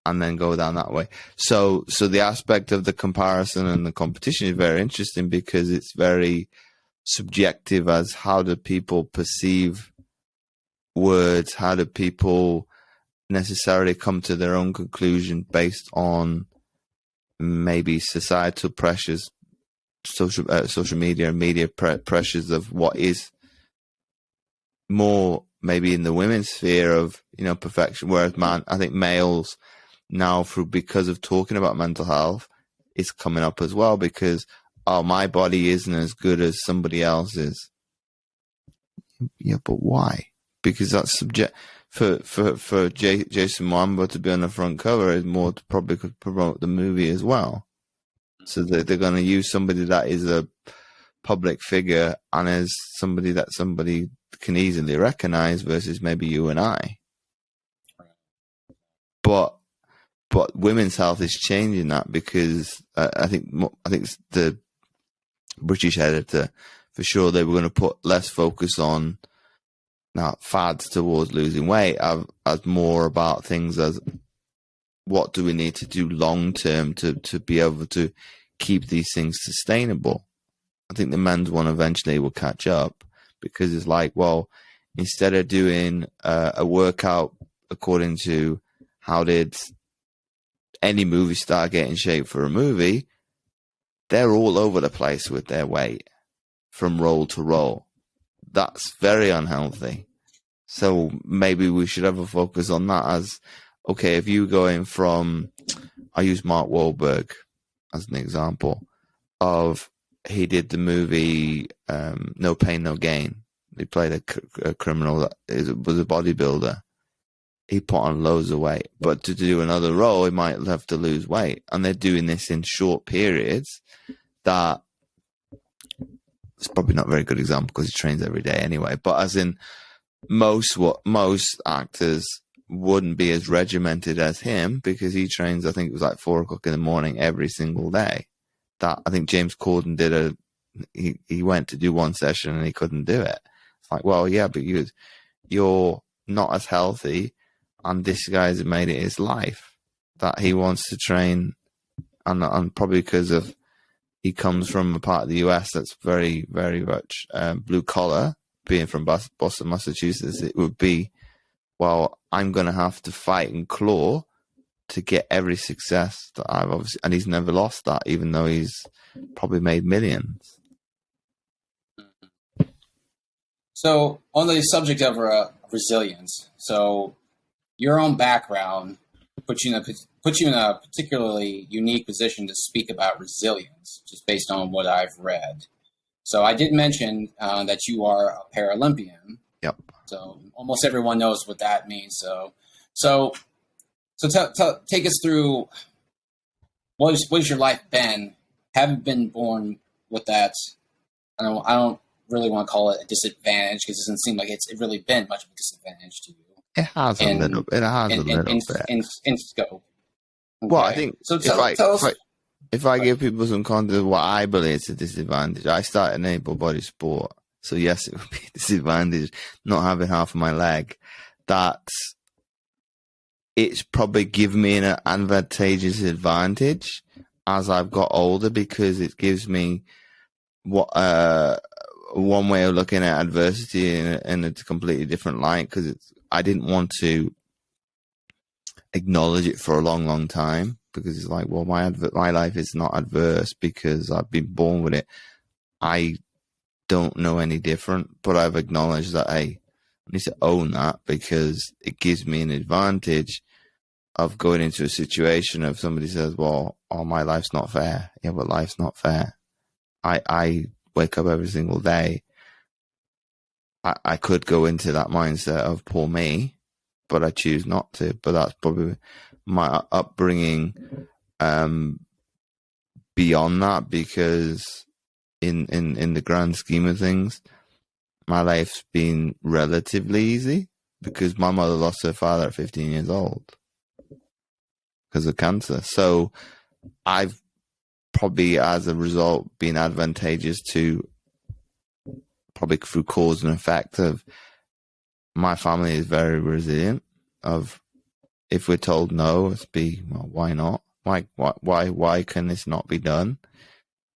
and then go down that way. So the aspect of the comparison and the competition is very interesting, because it's very subjective as how do people perceive words, how do people necessarily come to their own conclusion based on maybe societal pressures, social media and media pressures of what is more maybe in the women's sphere of, perfection, whereas I think males now, because of talking about mental health, is coming up as well, because, oh, my body isn't as good as somebody else's. Yeah, but why? Because that's subject for Jason Momoa to be on the front cover is more to probably could promote the movie as well. So they're going to use somebody that is a public figure and as somebody that somebody can easily recognize versus maybe you and I. But women's health is changing that, because I think the British editor, for sure, they were going to put less focus on fads towards losing weight, as more about things as what do we need to do long term to be able to keep these things sustainable. I think the men's one eventually will catch up, because it's like, well, instead of doing a workout according to how did any movie star get in shape for a movie, they're all over the place with their weight from role to role. That's very unhealthy. So maybe we should have a focus on that as, okay, if you go in from, I use Mark Wahlberg as an example of, he did the movie No Pain, No Gain. He played a criminal that was a bodybuilder. He put on loads of weight, but to do another role, he might have to lose weight. And they're doing this in short periods. That it's probably not a very good example because he trains every day anyway. But as in most actors wouldn't be as regimented as him, because he trains, I think it was like 4 o'clock in the morning every single day. That I think James Corden did he went to do one session and he couldn't do it. It's like, well, yeah, but you're not as healthy, and this guy's made it his life that he wants to train, and probably because of he comes from a part of the US that's very, very much blue collar. Being from Boston, Massachusetts, it would be, well, I'm going to have to fight and claw to get every success that I've obviously, and he's never lost that, even though he's probably made millions. So on the subject of resilience, so your own background puts you in a particularly unique position to speak about resilience, just based on what I've read. So I did mention that you are a Paralympian. Yep. So almost everyone knows what that means. So take us through what has your life been? Having been born with that, I don't really want to call it a disadvantage, because it doesn't seem like it's really been much of a disadvantage to you. It has a little bit in scope. Okay. Well, I think so. Tell us. If I give people some context of what I believe is a disadvantage, I started an able-bodied sport. So yes, it would be a disadvantage not having half of my leg. It's probably given me an advantageous advantage as I've got older, because it gives me one way of looking at adversity in a completely different light, because I didn't want to acknowledge it for a long, long time, because it's like, well, my life is not adverse because I've been born with it. I don't know any different, but I've acknowledged that I need to own that, because it gives me an advantage of going into a situation if somebody says, well, oh, my life's not fair. Yeah, but life's not fair. I wake up every single day. I could go into that mindset of poor me, but I choose not to. But that's probably my upbringing beyond that, because in the grand scheme of things, my life's been relatively easy, because my mother lost her father at 15 years old because of cancer. So I've probably, as a result, been advantageous to, probably through cause and effect of, my family is very resilient. Of, if we're told no, it's be, well, why not? Why can this not be done?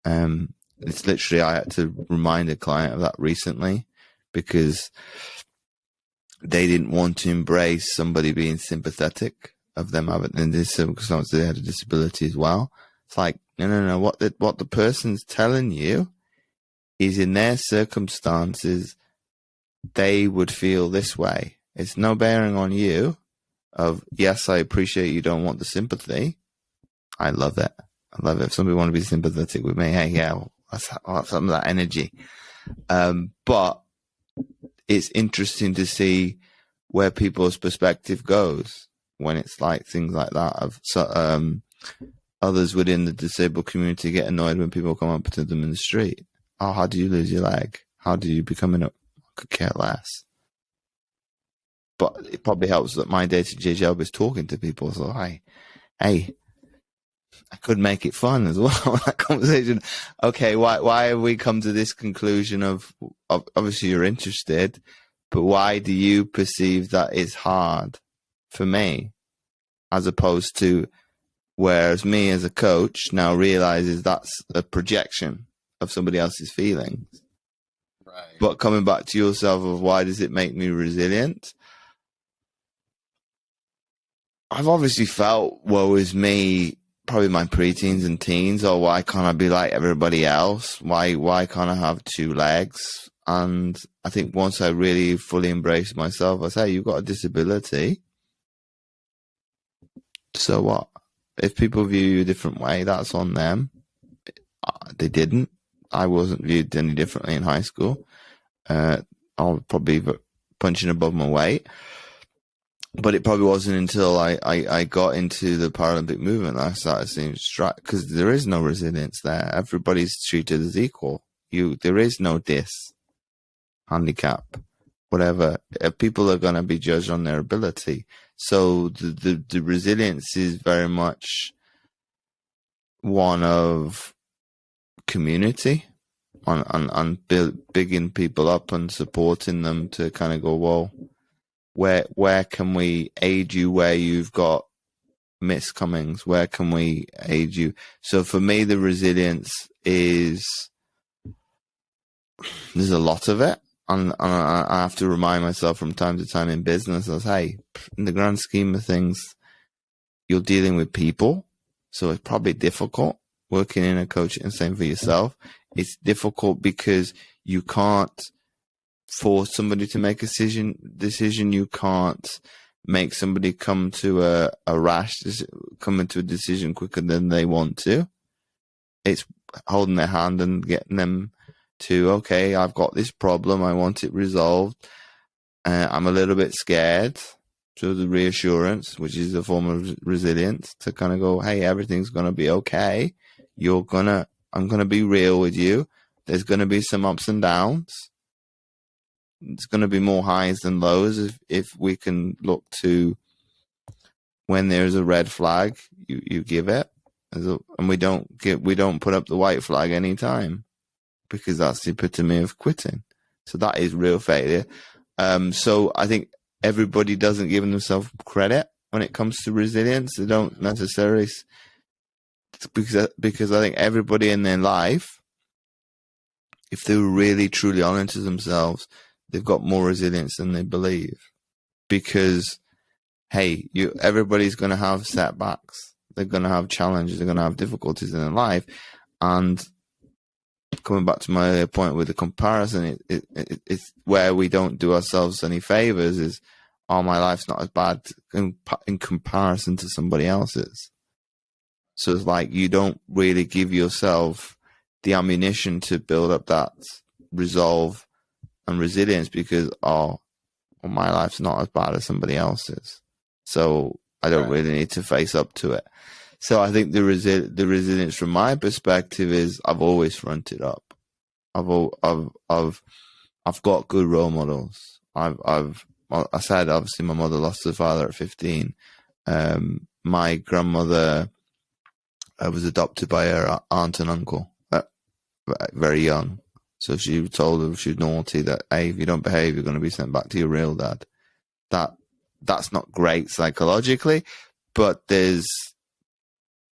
It's literally, I had to remind a client of that recently, because they didn't want to embrace somebody being sympathetic of them having, in this circumstance, they had a disability as well. It's like, no. What the person's telling you is, in their circumstances, they would feel this way. It's no bearing on you. Of, yes, I appreciate you don't want the sympathy. I love it. I love it. If somebody want to be sympathetic with me, hey, yeah, well, that's some of that energy. But it's interesting to see where people's perspective goes when it's like things like that. Of others within the disabled community get annoyed when people come up to them in the street. Oh, how do you lose your leg? How do you become I could care less. But it probably helps that my day-to-day job is talking to people. So, hey, I could make it fun as well. That conversation. Okay, why have we come to this conclusion of obviously you're interested, but why do you perceive that it's hard for me, as opposed to, whereas me as a coach now realizes that's a projection of somebody else's feelings. Right. But coming back to yourself of, why does it make me resilient? I've obviously felt, woe is me, probably my preteens and teens, or why can't I be like everybody else? Why can't I have two legs? And I think once I really fully embraced myself, I say, you've got a disability. So what? If people view you a different way, that's on them. They didn't. I wasn't viewed any differently in high school. I was probably punching above my weight. But it probably wasn't until I got into the Paralympic movement that I started seeing because there is no resilience there. Everybody's treated as equal. There is no handicap, whatever. People are going to be judged on their ability. So the resilience is very much one of community, on bigging people up and supporting them to kind of go, well, where can we aid you where you've got miscomings? Where can we aid you? So for me, the resilience is, there's a lot of it. And I have to remind myself from time to time in business, as, hey, in the grand scheme of things, you're dealing with people. So it's probably difficult working in a coach, and same for yourself. It's difficult because you can't force somebody to make a decision. You can't make somebody come to come into a decision quicker than they want to. It's holding their hand and getting them to, okay, I've got this problem, I want it resolved. I'm a little bit scared. So the reassurance, which is a form of resilience, to kind of go, hey, everything's going to be okay. I'm going to be real with you. There's going to be some ups and downs. It's going to be more highs than lows if we can look to, when there's a red flag, you give it, and we don't put up the white flag anytime, because that's the epitome of quitting. So that is real failure. So I think everybody doesn't give themselves credit when it comes to resilience. They don't necessarily, because I think everybody in their life if they're really truly honest to themselves, they've got more resilience than they believe. Because, hey, everybody's going to have setbacks. They're going to have challenges. They're going to have difficulties in their life. And coming back to my earlier point with the comparison, it's where we don't do ourselves any favors is, oh, my life's not as bad in comparison to somebody else's. So it's like you don't really give yourself the ammunition to build up that resolve and resilience because, well, my life's not as bad as somebody else's. So I don't really need to face up to it. So I think the resilience from my perspective is I've always fronted up. I've got good role models. I said, obviously, my mother lost her father at 15. My grandmother was adopted by her aunt and uncle very young. So she told her she was naughty that, hey, if you don't behave, you're going to be sent back to your real dad. That's not great psychologically, but there's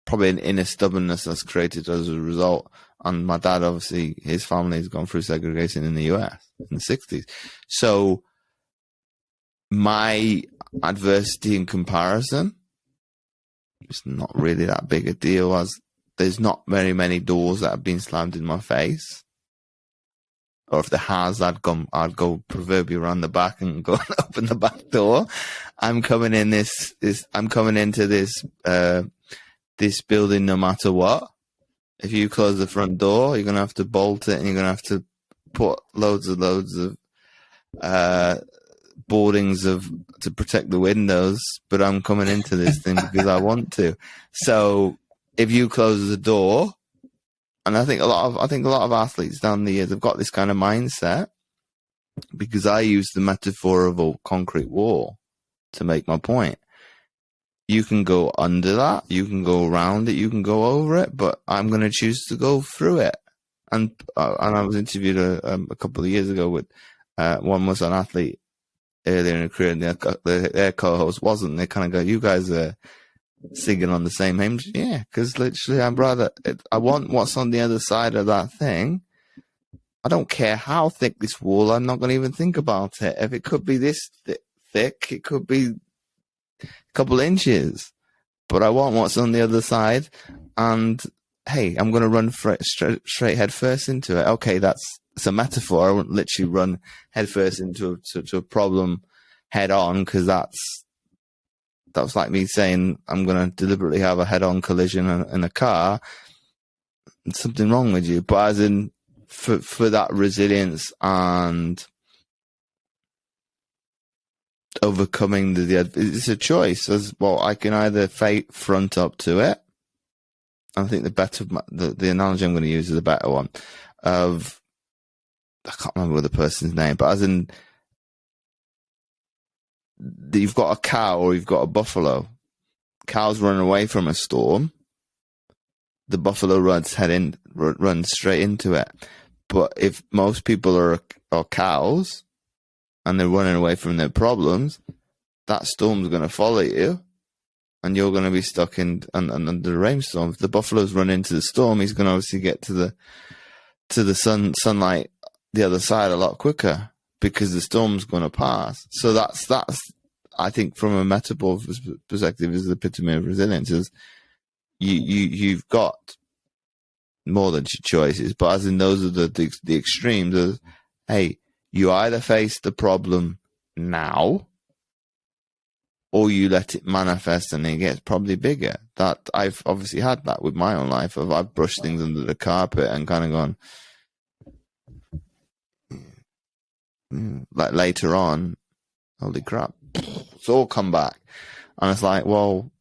probably an inner stubbornness that's created as a result. And my dad, obviously, his family has gone through segregation in the US in the 60s. So my adversity in comparison is not really that big a deal, as there's not very many doors that have been slammed in my face. Or if there has, I'd go proverbially around the back and go and open the back door. I'm coming into this building no matter what. If you close the front door, you're going to have to bolt it and you're going to have to put loads of boardings to protect the windows. But I'm coming into this thing because I want to. So if you close the door, and I think a lot of athletes down the years have got this kind of mindset, because I use the metaphor of a concrete wall to make my point. You can go under that, you can go around it, you can go over it, but I'm going to choose to go through it. And I was interviewed a couple of years ago with one was an athlete earlier in her career, and their co-host wasn't. They kind of go, "You guys are singing on the same hymn." Yeah, because literally, I want what's on the other side of that thing. I don't care how thick this wall. I'm not going to even think about it. If it could be this thick, it could be a couple inches, but I want what's on the other side. And hey, I'm going to run straight head first into it. Okay, it's a metaphor. I wouldn't literally run head first into a problem head on, because that was like me saying I'm going to deliberately have a head-on collision in a car. There's something wrong with you. But as in, for that resilience and overcoming it's a choice as well. I can either front up to it. I think the analogy I'm going to use is a better one. I can't remember the person's name, but as in, you've got a cow or you've got a buffalo. Cow's running away from a storm. The buffalo runs straight into it. But if most people are cows and they're running away from their problems, that storm's going to follow you, and you're going to be stuck under the rainstorm. If the buffalo's run into the storm, he's going to obviously get to the sunlight the other side a lot quicker, because the storm's going to pass. So that's I think, from a metaphor perspective, is the epitome of resilience. Is you've got more than your choices, but as in those are the extremes. Of, hey, you either face the problem now, or you let it manifest and it gets probably bigger. That I've obviously had that with my own life. I've brushed things under the carpet and kind of gone. Like later on, holy crap, it's all come back. And it's like, well,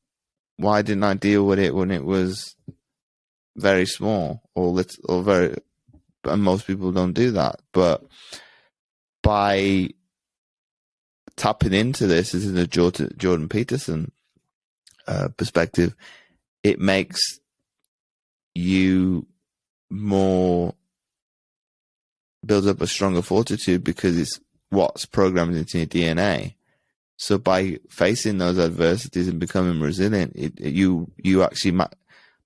why didn't I deal with it when it was very small or very, and most people don't do that. But by tapping into this, is in the Jordan Peterson perspective, it makes you builds up a stronger fortitude, because it's what's programmed into your DNA. So by facing those adversities and becoming resilient, you actually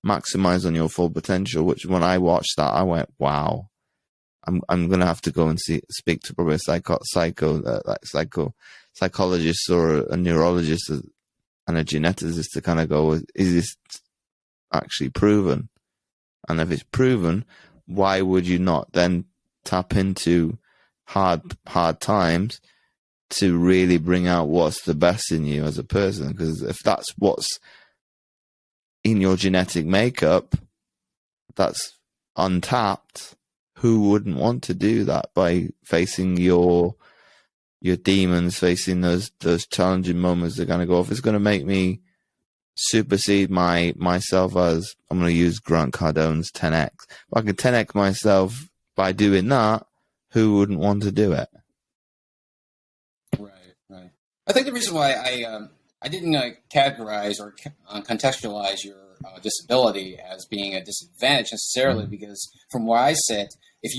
maximize on your full potential. Which when I watched that, I went, wow. I'm going to have to go and speak to probably a psychologist or a neurologist and a geneticist to kind of go, is this actually proven? And if it's proven, why would you not then tap into hard times to really bring out what's the best in you as a person? Because if that's what's in your genetic makeup that's untapped, who wouldn't want to do that by facing your demons, facing those challenging moments that are going to go, if it's going to make me supersede myself, as I'm going to use Grant Cardone's 10x. If I can 10x myself by doing that, who wouldn't want to do it? Right. I think the reason why I didn't categorize or contextualize your disability as being a disadvantage necessarily, because from where I sit, if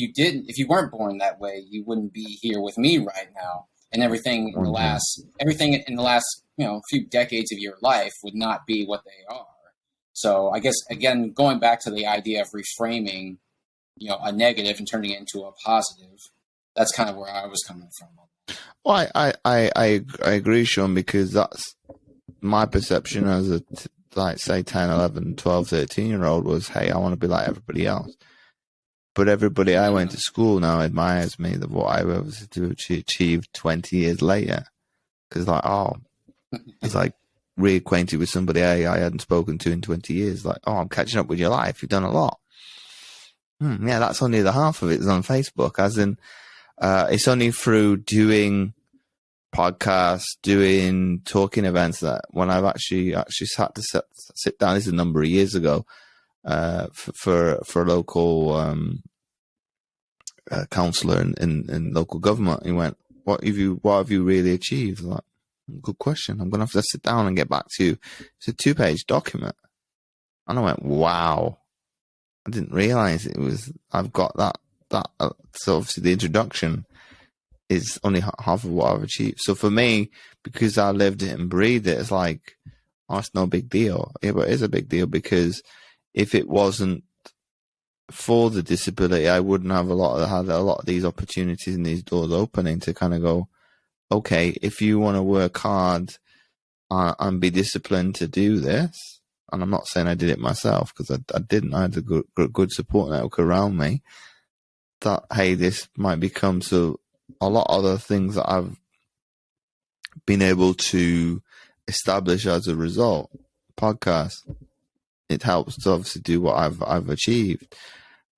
you weren't born that way, you wouldn't be here with me right now, and everything in the last few decades of your life would not be what they are. So I guess, again, going back to the idea of reframing, a negative and turning it into a positive, that's kind of where I was coming from. Well, I agree, Sean, because that's my perception as a, say 10, 11, 12, 13-year-old was, hey, I want to be like everybody else. But everybody I went to school now admires me, that what I was to achieve 20 years later. Because it's like reacquainted with somebody I hadn't spoken to in 20 years. Like, I'm catching up with your life. You've done a lot. Yeah, that's only the half of it is on Facebook. As in, it's only through doing podcasts, doing talking events that when I've actually sat to sit down, this is a number of years ago, for a local councillor in local government. He went, what have you really achieved? Like, good question. I'm going to have to sit down and get back to you. It's a 2-page document. And I went, wow. I didn't realize I've got that. So obviously the introduction is only half of what I've achieved. So for me, because I lived it and breathed it, it's like, it's no big deal. Yeah, but it is a big deal, because if it wasn't for the disability, I wouldn't have had a lot of these opportunities and these doors opening to kind of go, okay, if you want to work hard and be disciplined to do this, and I'm not saying I did it myself, because I didn't. I had a good support network around me, that, hey, this might become a lot of other things that I've been able to establish as a result. Podcast, it helps to obviously do what I've achieved,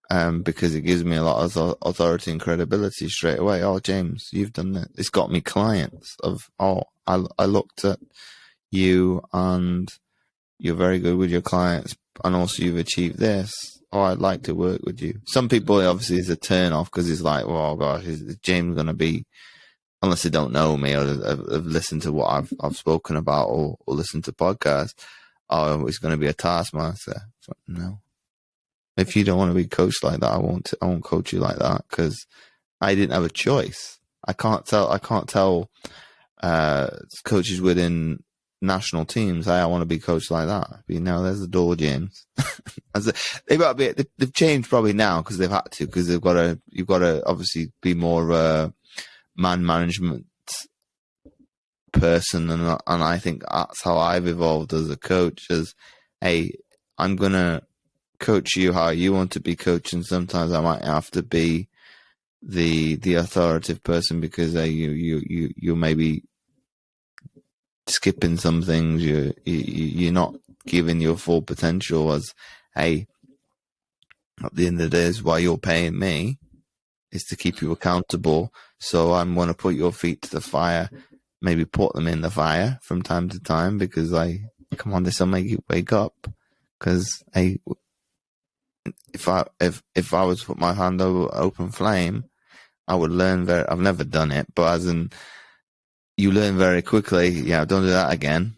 because it gives me a lot of authority and credibility straight away. Oh, James, you've done that. It's got me clients of, I looked at you and you're very good with your clients, and also you've achieved this. I'd like to work with you. Some people, obviously, is a turn off, because it's like, well, gosh, is James going to be, unless they don't know me or have listened to what I've spoken about or listened to podcasts, he's going to be a taskmaster. So, no. If you don't want to be coached like that, I won't coach you like that, because I didn't have a choice. I can't tell coaches within national teams, hey, I want to be coached like that. But, there's the door, James. They've changed probably now, because they've had to, because you've got to obviously be more of a man management person, and I think that's how I've evolved as a coach. As, hey, I'm gonna coach you how you want to be coached, and sometimes I might have to be the authoritative person, because you maybe skipping some things, you're not giving your full potential. As, hey, at the end of the day, is why you're paying me, is to keep you accountable. So I'm going to put your feet to the fire, maybe put them in the fire from time to time, because come on, this will make you wake up. Because if I was to put my hand over open flame, I would learn I've never done it, but as in, you learn very quickly, don't do that again.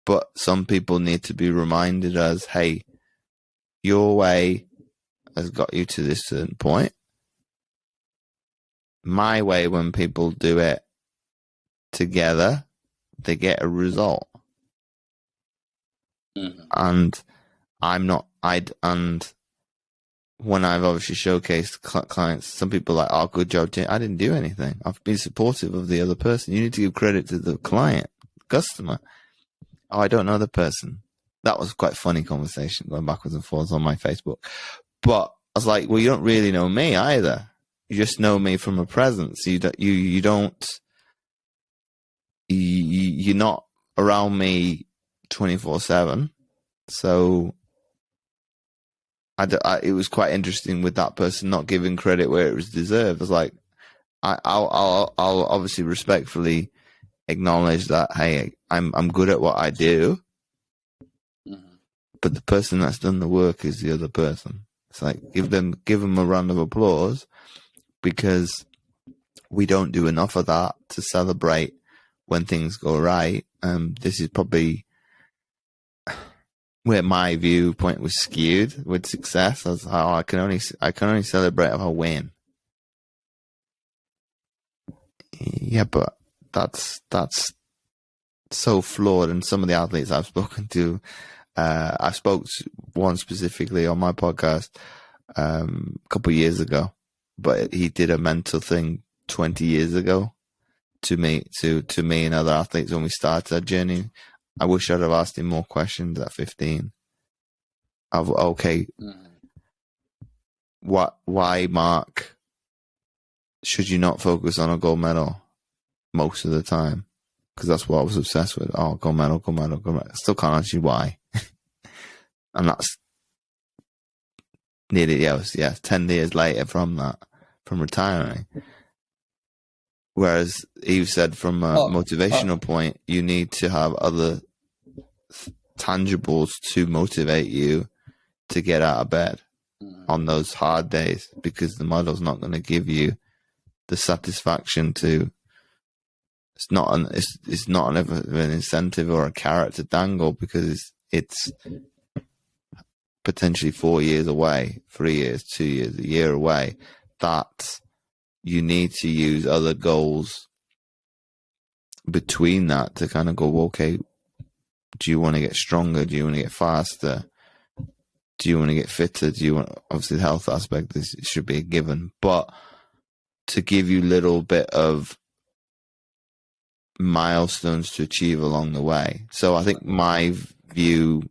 But some people need to be reminded as, hey, your way has got you to this certain point. My way, when people do it together, they get a result. Mm-hmm. And when I've obviously showcased clients, some people are like, oh, good job, Jim. I didn't do anything. I've been supportive of the other person. You need to give credit to the client, customer. Oh, I don't know the person. That was quite a funny conversation going backwards and forwards on my Facebook. But I was like, well, you don't really know me either. You just know me from a presence. You're not around me 24/7. So it was quite interesting with that person not giving credit where it was deserved. I was like, I'll obviously respectfully acknowledge that, hey, I'm good at what I do, but the person that's done the work is the other person. It's like, give them a round of applause, because we don't do enough of that to celebrate when things go right. This is probably where my viewpoint was skewed with success. I was like, I can only celebrate if I win. Yeah, but that's so flawed. And some of the athletes I've spoken to, I spoke to one specifically on my podcast a couple of years ago, but he did a mental thing 20 years ago to me and other athletes when we started our journey. I wish I'd have asked him more questions at 15. Why, Mark, should you not focus on a gold medal most of the time? Because that's what I was obsessed with. Oh, gold medal, gold medal, gold medal. I still can't answer you why. And that's nearly, 10 years later from retiring. Whereas he said from a motivational point, you need to have other tangibles to motivate you to get out of bed on those hard days, because the model's not going to give you the satisfaction to. It's not an incentive or a carrot to dangle, because it's potentially 4 years away, 3 years, 2 years, a year away. That you need to use other goals between that to kind of go, okay, do you want to get stronger? Do you want to get faster? Do you want to get fitter? Do you want, obviously the health aspect, this should be a given, but to give you a little bit of milestones to achieve along the way. So I think my view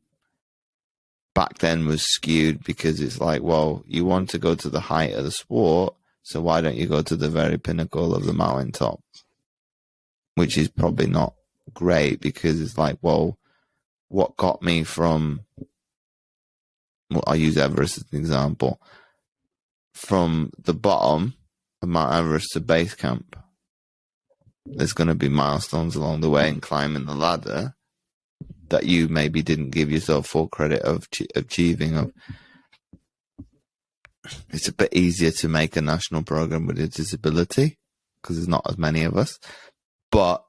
back then was skewed, because it's like, well, you want to go to the height of the sport, so why don't you go to the very pinnacle of the mountain top? Which is probably not great, because it's like, well, what got me from, well, I'll use Everest as an example, from the bottom of Mount Everest to base camp. There's going to be milestones along the way and climbing the ladder that you maybe didn't give yourself full credit of achieving. It's a bit easier to make a national program with a disability because there's not as many of us, but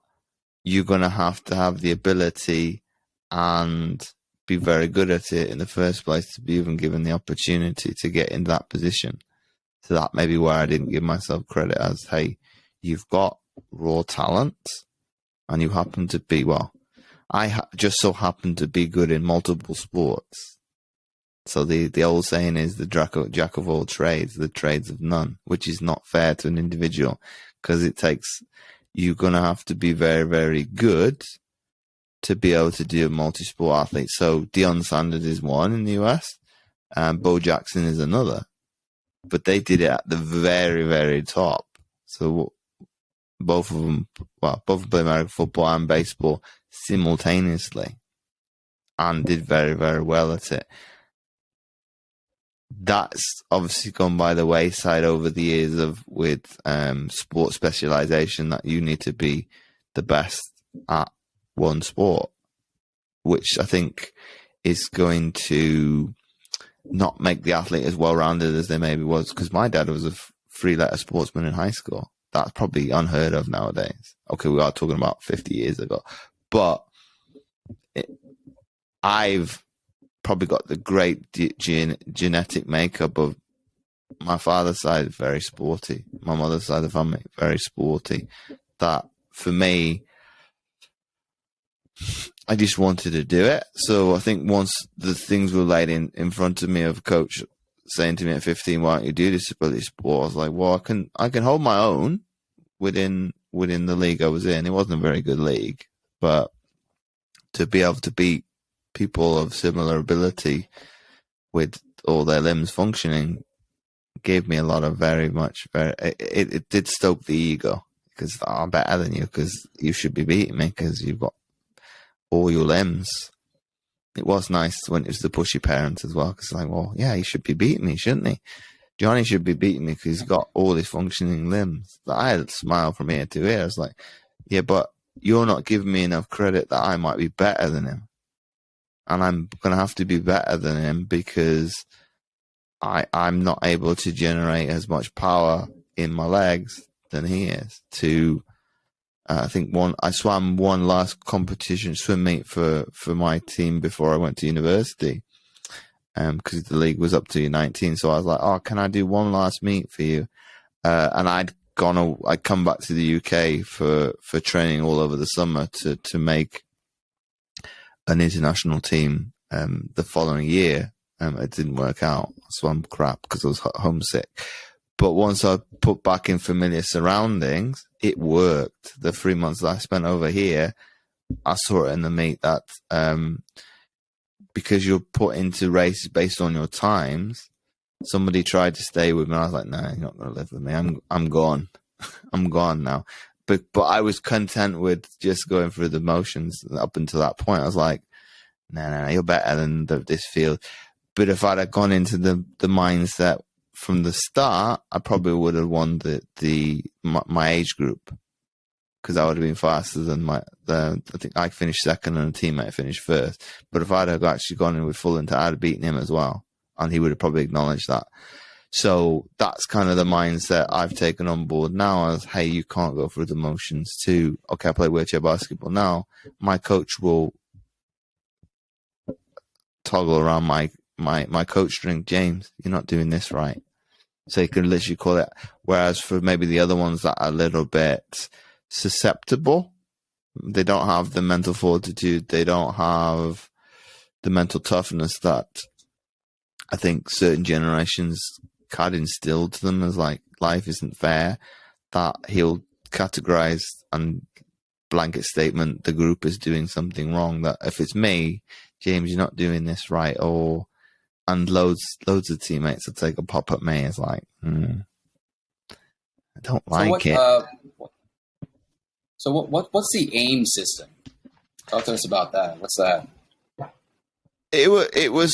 you're going to have the ability and be very good at it in the first place to be even given the opportunity to get in that position. So that may be where I didn't give myself credit as, hey, you've got raw talent and you happen to be, well, just so happen to be good in multiple sports. So the old saying is the jack of all trades, the trades of none, which is not fair to an individual, because you're going to have to be very, very good to be able to do a multi-sport athlete. So Deion Sanders is one in the US, and Bo Jackson is another, but they did it at the very, very top. So both of them play American football and baseball simultaneously and did very, very well at it. That's obviously gone by the wayside over the years with sport specialization, that you need to be the best at one sport, which I think is going to not make the athlete as well-rounded as they maybe was, because my dad was a three-letter sportsman in high school. That's probably unheard of nowadays. Okay, we are talking about 50 years ago, but I've probably got the great genetic makeup of my father's side, very sporty, my mother's side of the family, very sporty, that for me, I just wanted to do it. So I think once the things were laid in front of me of coach saying to me at 15, why don't you do disability sport? I was like, well, I can hold my own within the league I was in. It wasn't a very good league, but to be able to beat people of similar ability with all their limbs functioning gave me a lot of it did stoke the ego, because I'm better than you, because you should be beating me because you've got all your limbs. It was nice when it was the pushy parents as well, because like, well, yeah, he should be beating me, shouldn't he? Johnny should be beating me because he's got all his functioning limbs. I had a smile from ear to ear. I was like, yeah, but you're not giving me enough credit that I might be better than him. And I'm going to have to be better than him because I'm not able to generate as much power in my legs than he is. I think I swam one last competition swim meet for my team before I went to university, because the league was up to 19. So I was like, oh, can I do one last meet for you? And I'd come back to the UK for training all over the summer to make an international team the following year. It didn't work out, so I'm crap because I was homesick. But once I put back in familiar surroundings, it worked. The 3 months that I spent over here, I saw it in the meet that because you're put into races based on your times, somebody tried to stay with me. I was like, no, you're not going to live with me. I'm gone. I'm gone now. But I was content with just going through the motions up until that point. I was like, no, you're better than this field. But if I'd have gone into the mindset from the start, I probably would have won my age group, because I would have been faster than I think I finished second and a teammate finished first. But if I'd have actually gone in with full intent, I'd have beaten him as well, and he would have probably acknowledged that. So that's kind of the mindset I've taken on board now, as, hey, you can't go through the motions to, okay, I play wheelchair basketball now. My coach will toggle around my coach string, James, you're not doing this right. So you can literally call it. Whereas for maybe the other ones that are a little bit susceptible, they don't have the mental fortitude, they don't have the mental toughness that I think certain generations had instilled to them, as like, life isn't fair, that he'll categorize and blanket statement the group is doing something wrong. That if it's me, James, you're not doing this right, and loads of teammates will take a pop at me. It's like, I don't like it. So what's the AIM system? Talk to us about that. What's that? It was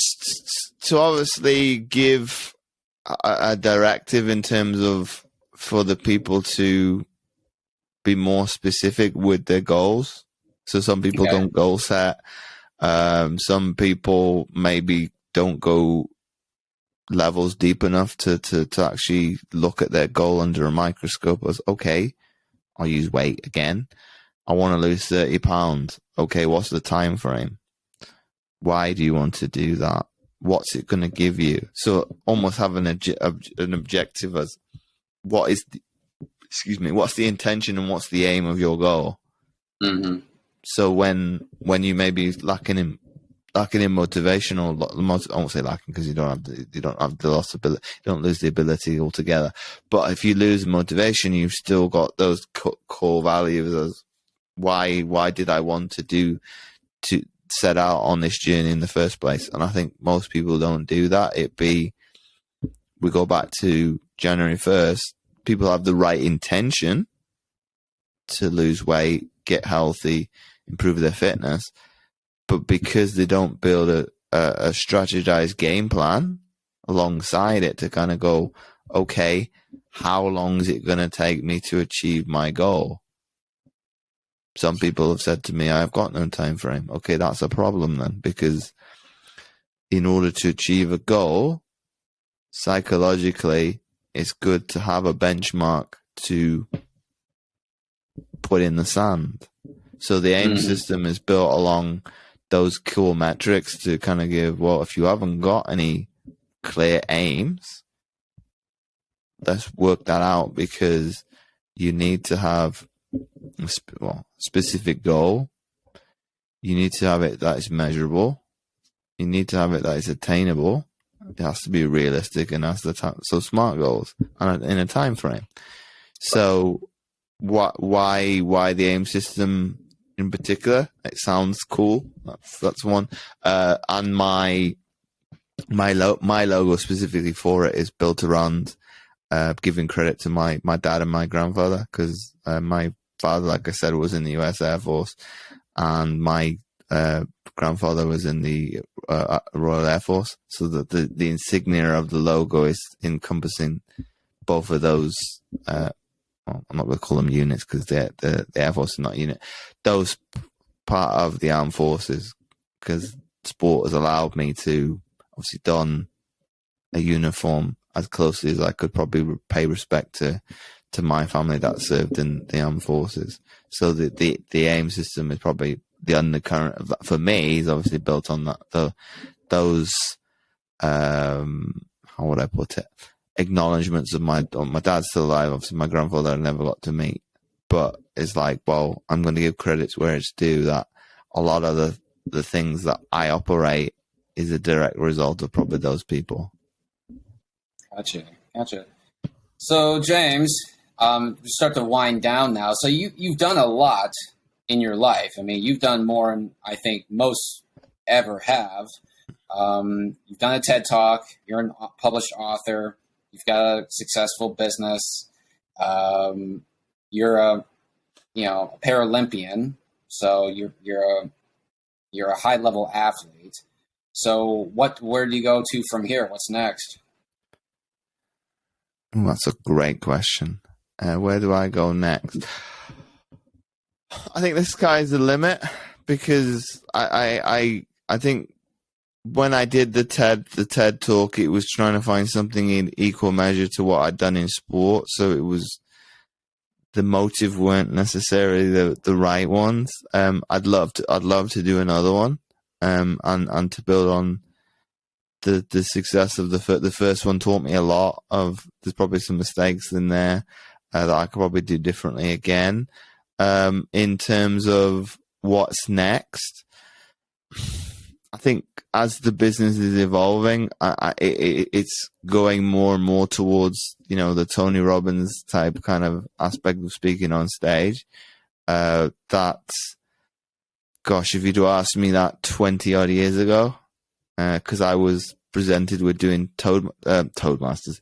to obviously give a directive in terms of for the people to be more specific with their goals. So some people don't goal set. Some people maybe don't go levels deep enough to actually look at their goal under a microscope as, okay, I'll use weight again. I want to lose 30 pounds. Okay, what's the time frame? Why do you want to do that? What's it going to give you? So almost have an objective as what's the intention and what's the aim of your goal? Mm-hmm. So when you may be lacking in motivation, or I won't say lacking because you don't have the loss ability, you don't lose the ability altogether. But if you lose motivation, you've still got those core values as why did I want to set out on this journey in the first place? And I think most people don't do that. We go back to January 1st. People have the right intention to lose weight, get healthy, improve their fitness, but because they don't build a strategized game plan alongside it to kind of go, okay, how long is it going to take me to achieve my goal? Some people have said to me, I've got no time frame. Okay, that's a problem then, because in order to achieve a goal, psychologically, it's good to have a benchmark to put in the sand. So the AIM system is built along those core metrics to kind of give, well, if you haven't got any clear aims, let's work that out, because you need to have a specific goal. You need to have it that is measurable. You need to have it that is attainable. it has to be realistic and has so SMART goals and in a time frame. So why the AIM system in particular? It sounds cool. That's one. And my logo specifically for it is built around giving credit to my dad and my grandfather, because my father, like I said, was in the US Air Force, and my grandfather was in the Royal Air Force. So that the insignia of the logo is encompassing both of those. I'm not going to call them units because the Air Force is not a unit. Those part of the armed forces, because sport has allowed me to obviously don a uniform as closely as I could probably pay respect to my family that served in the armed forces. So the AIM system is probably the undercurrent of that for me. Is obviously built on that those how would I put it, acknowledgements of my dad's still alive. Obviously my grandfather I never got to meet, but it's like, well, I'm going to give credits where it's due, that a lot of the things that I operate is a direct result of probably those people. Gotcha. So James, start to wind down now. So you've done a lot in your life. I mean, you've done more than I think most ever have. You've done a TED Talk. You're a published author. You've got a successful business. You're a Paralympian. So you're a high level athlete. So where do you go to from here? What's next? Ooh, that's a great question. Where do I go next? I think the sky's the limit, because I think when I did the TED talk, it was trying to find something in equal measure to what I'd done in sport. So it was, the motive weren't necessarily the right ones. I'd love to do another one, and to build on the success of the first one. Taught me a lot of. There's probably some mistakes in there that I could probably do differently again. In terms of what's next, I think as the business is evolving, it's going more and more towards, the Tony Robbins type kind of aspect of speaking on stage. That's, gosh, if you'd asked me that 20 odd years ago, because I was presented with doing Toastmasters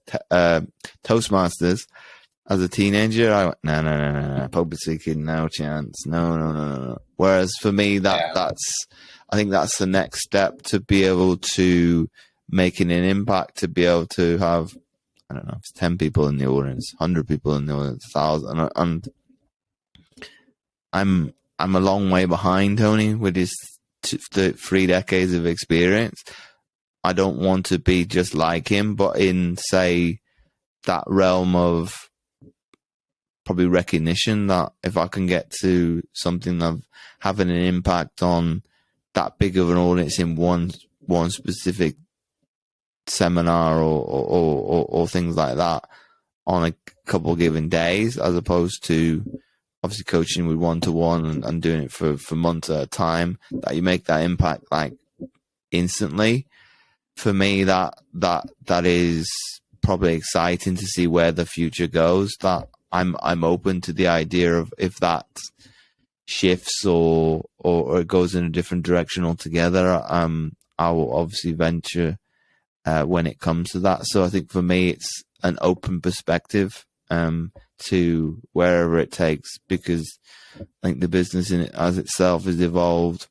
as a teenager, I went, no, public speaking, no chance, no. Whereas for me, that's I think that's the next step, to be able to making an impact, to be able to have, I don't know, if it's 10 people in the audience, 100 people in the audience, 1,000, and I'm a long way behind Tony with his 3 decades of experience. I don't want to be just like him, but in, say, that realm of probably recognition, that if I can get to something of having an impact on that big of an audience in one specific seminar or things like that on a couple given days, as opposed to obviously coaching with one-to-one and doing it for months at a time, that you make that impact like instantly. For me, that is probably exciting to see where the future goes. That I'm open to the idea of, if that shifts or it goes in a different direction altogether, I will obviously venture when it comes to that. So I think for me, it's an open perspective to wherever it takes, because I think the business in it as itself has evolved.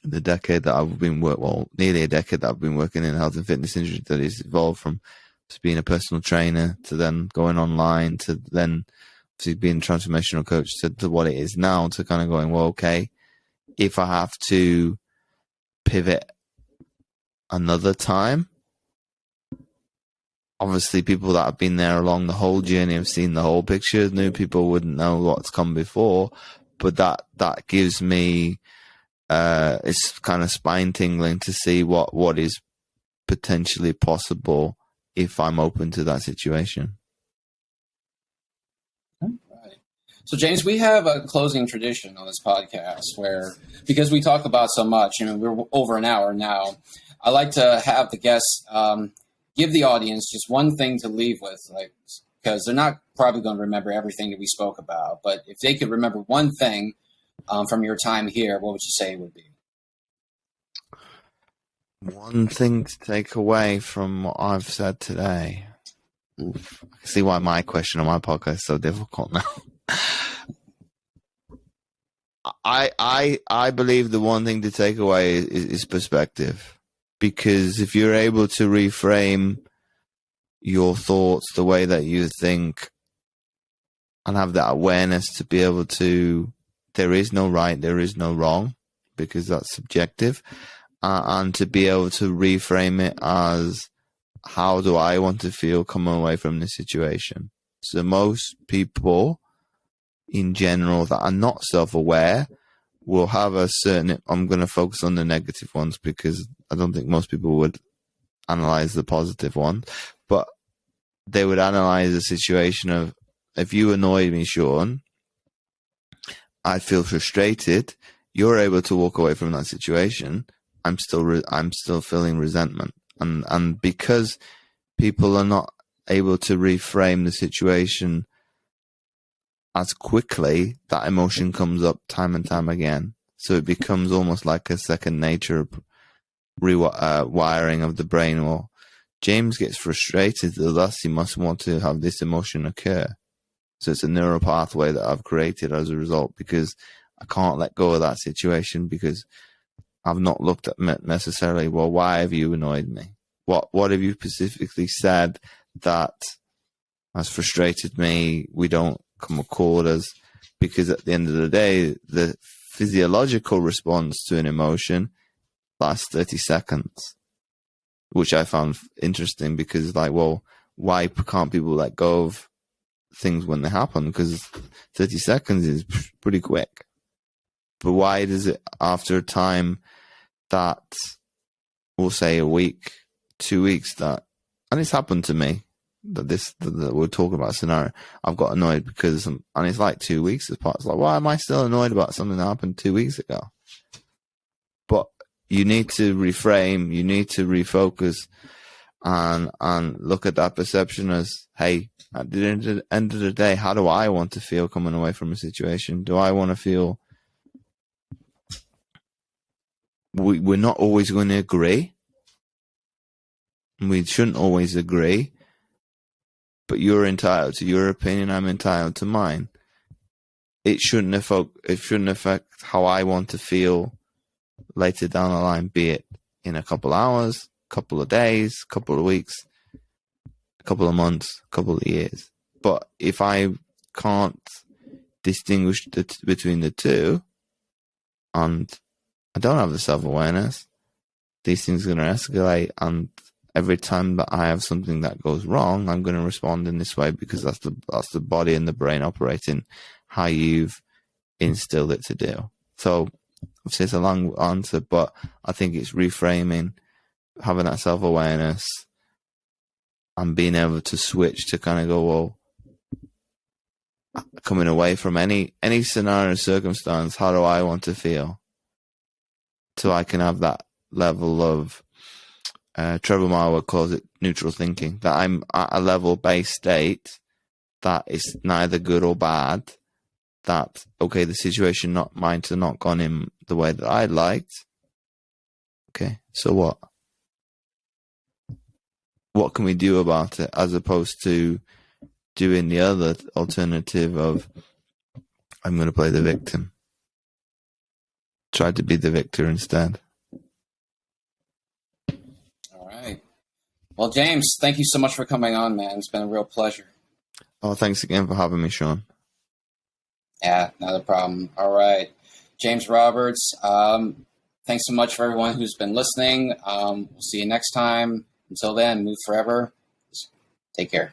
The decade that I've been nearly a decade that I've been working in the health and fitness industry, that has evolved from just being a personal trainer to then going online to then being a transformational coach to what it is now, to kind of going, well, okay, if I have to pivot another time, obviously people that have been there along the whole journey have seen the whole picture. New people wouldn't know what's come before, but that gives me it's kind of spine tingling to see what is potentially possible if I'm open to that situation. So, James, we have a closing tradition on this podcast where, because we talk about so much, we're over an hour now, I like to have the guests give the audience just one thing to leave with, like, because they're not probably going to remember everything that we spoke about. But if they could remember one thing from your time here, what would you say it would be? One thing to take away from what I've said today. Oof. I can see why my question on my podcast is so difficult now. I believe the one thing to take away is perspective. Because if you're able to reframe your thoughts the way that you think and have that awareness to be able to, there is no right, there is no wrong, because that's subjective. And to be able to reframe it as, how do I want to feel coming away from this situation? So most people in general that are not self-aware will have a certain, I'm going to focus on the negative ones because I don't think most people would analyze the positive ones, but they would analyze the situation of, if you annoy me, Sean, I feel frustrated. You're able to walk away from that situation. I'm still feeling resentment, and because people are not able to reframe the situation as quickly, that emotion comes up time and time again. So it becomes almost like a second nature wiring of the brain. Well, James gets frustrated, thus he must want to have this emotion occur. So it's a neural pathway that I've created as a result, because I can't let go of that situation because I've not looked at necessarily, well, why have you annoyed me? What have you specifically said that has frustrated me? We don't come accord as, because at the end of the day, the physiological response to an emotion lasts 30 seconds, which I found interesting because, like, well, why can't people let go of things when they happen? Because 30 seconds is pretty quick. But why does it, after a time that, we'll say a week, 2 weeks, that, and it's happened to me, that we're talking about a scenario, I've got annoyed because, and it's like 2 weeks apart. It's like, why am I still annoyed about something that happened 2 weeks ago? But you need to reframe, you need to refocus and look at that perception as, hey, at the end of the day, how do I want to feel coming away from a situation? Do I want to feel, we're not always going to agree. We shouldn't always agree. But you're entitled to your opinion, I'm entitled to mine. It shouldn't affect how I want to feel later down the line, be it in a couple of hours, couple of days, couple of weeks, a couple of months, a couple of years. But if I can't distinguish between the two, and I don't have the self-awareness, these things are going to escalate, and every time that I have something that goes wrong, I'm going to respond in this way, because that's the body and the brain operating how you've instilled it to do. So obviously it's a long answer, but I think it's reframing, having that self-awareness, and being able to switch to kind of go, well, coming away from any scenario or circumstance, how do I want to feel? So I can have that level of, Trevor Marwood calls it neutral thinking, that I'm at a level-based state that is neither good or bad, that, okay, the situation might have not gone in the way that I liked. Okay, so what? What can we do about it, as opposed to doing the other alternative of, I'm going to play the victim. Try to be the victor instead. All right. Well, James, thank you so much for coming on, man. It's been a real pleasure. Oh, thanks again for having me, Sean. Yeah, not a problem. All right. James Roberts, thanks so much for everyone who's been listening. We'll see you next time. Until then, move forever. Take care.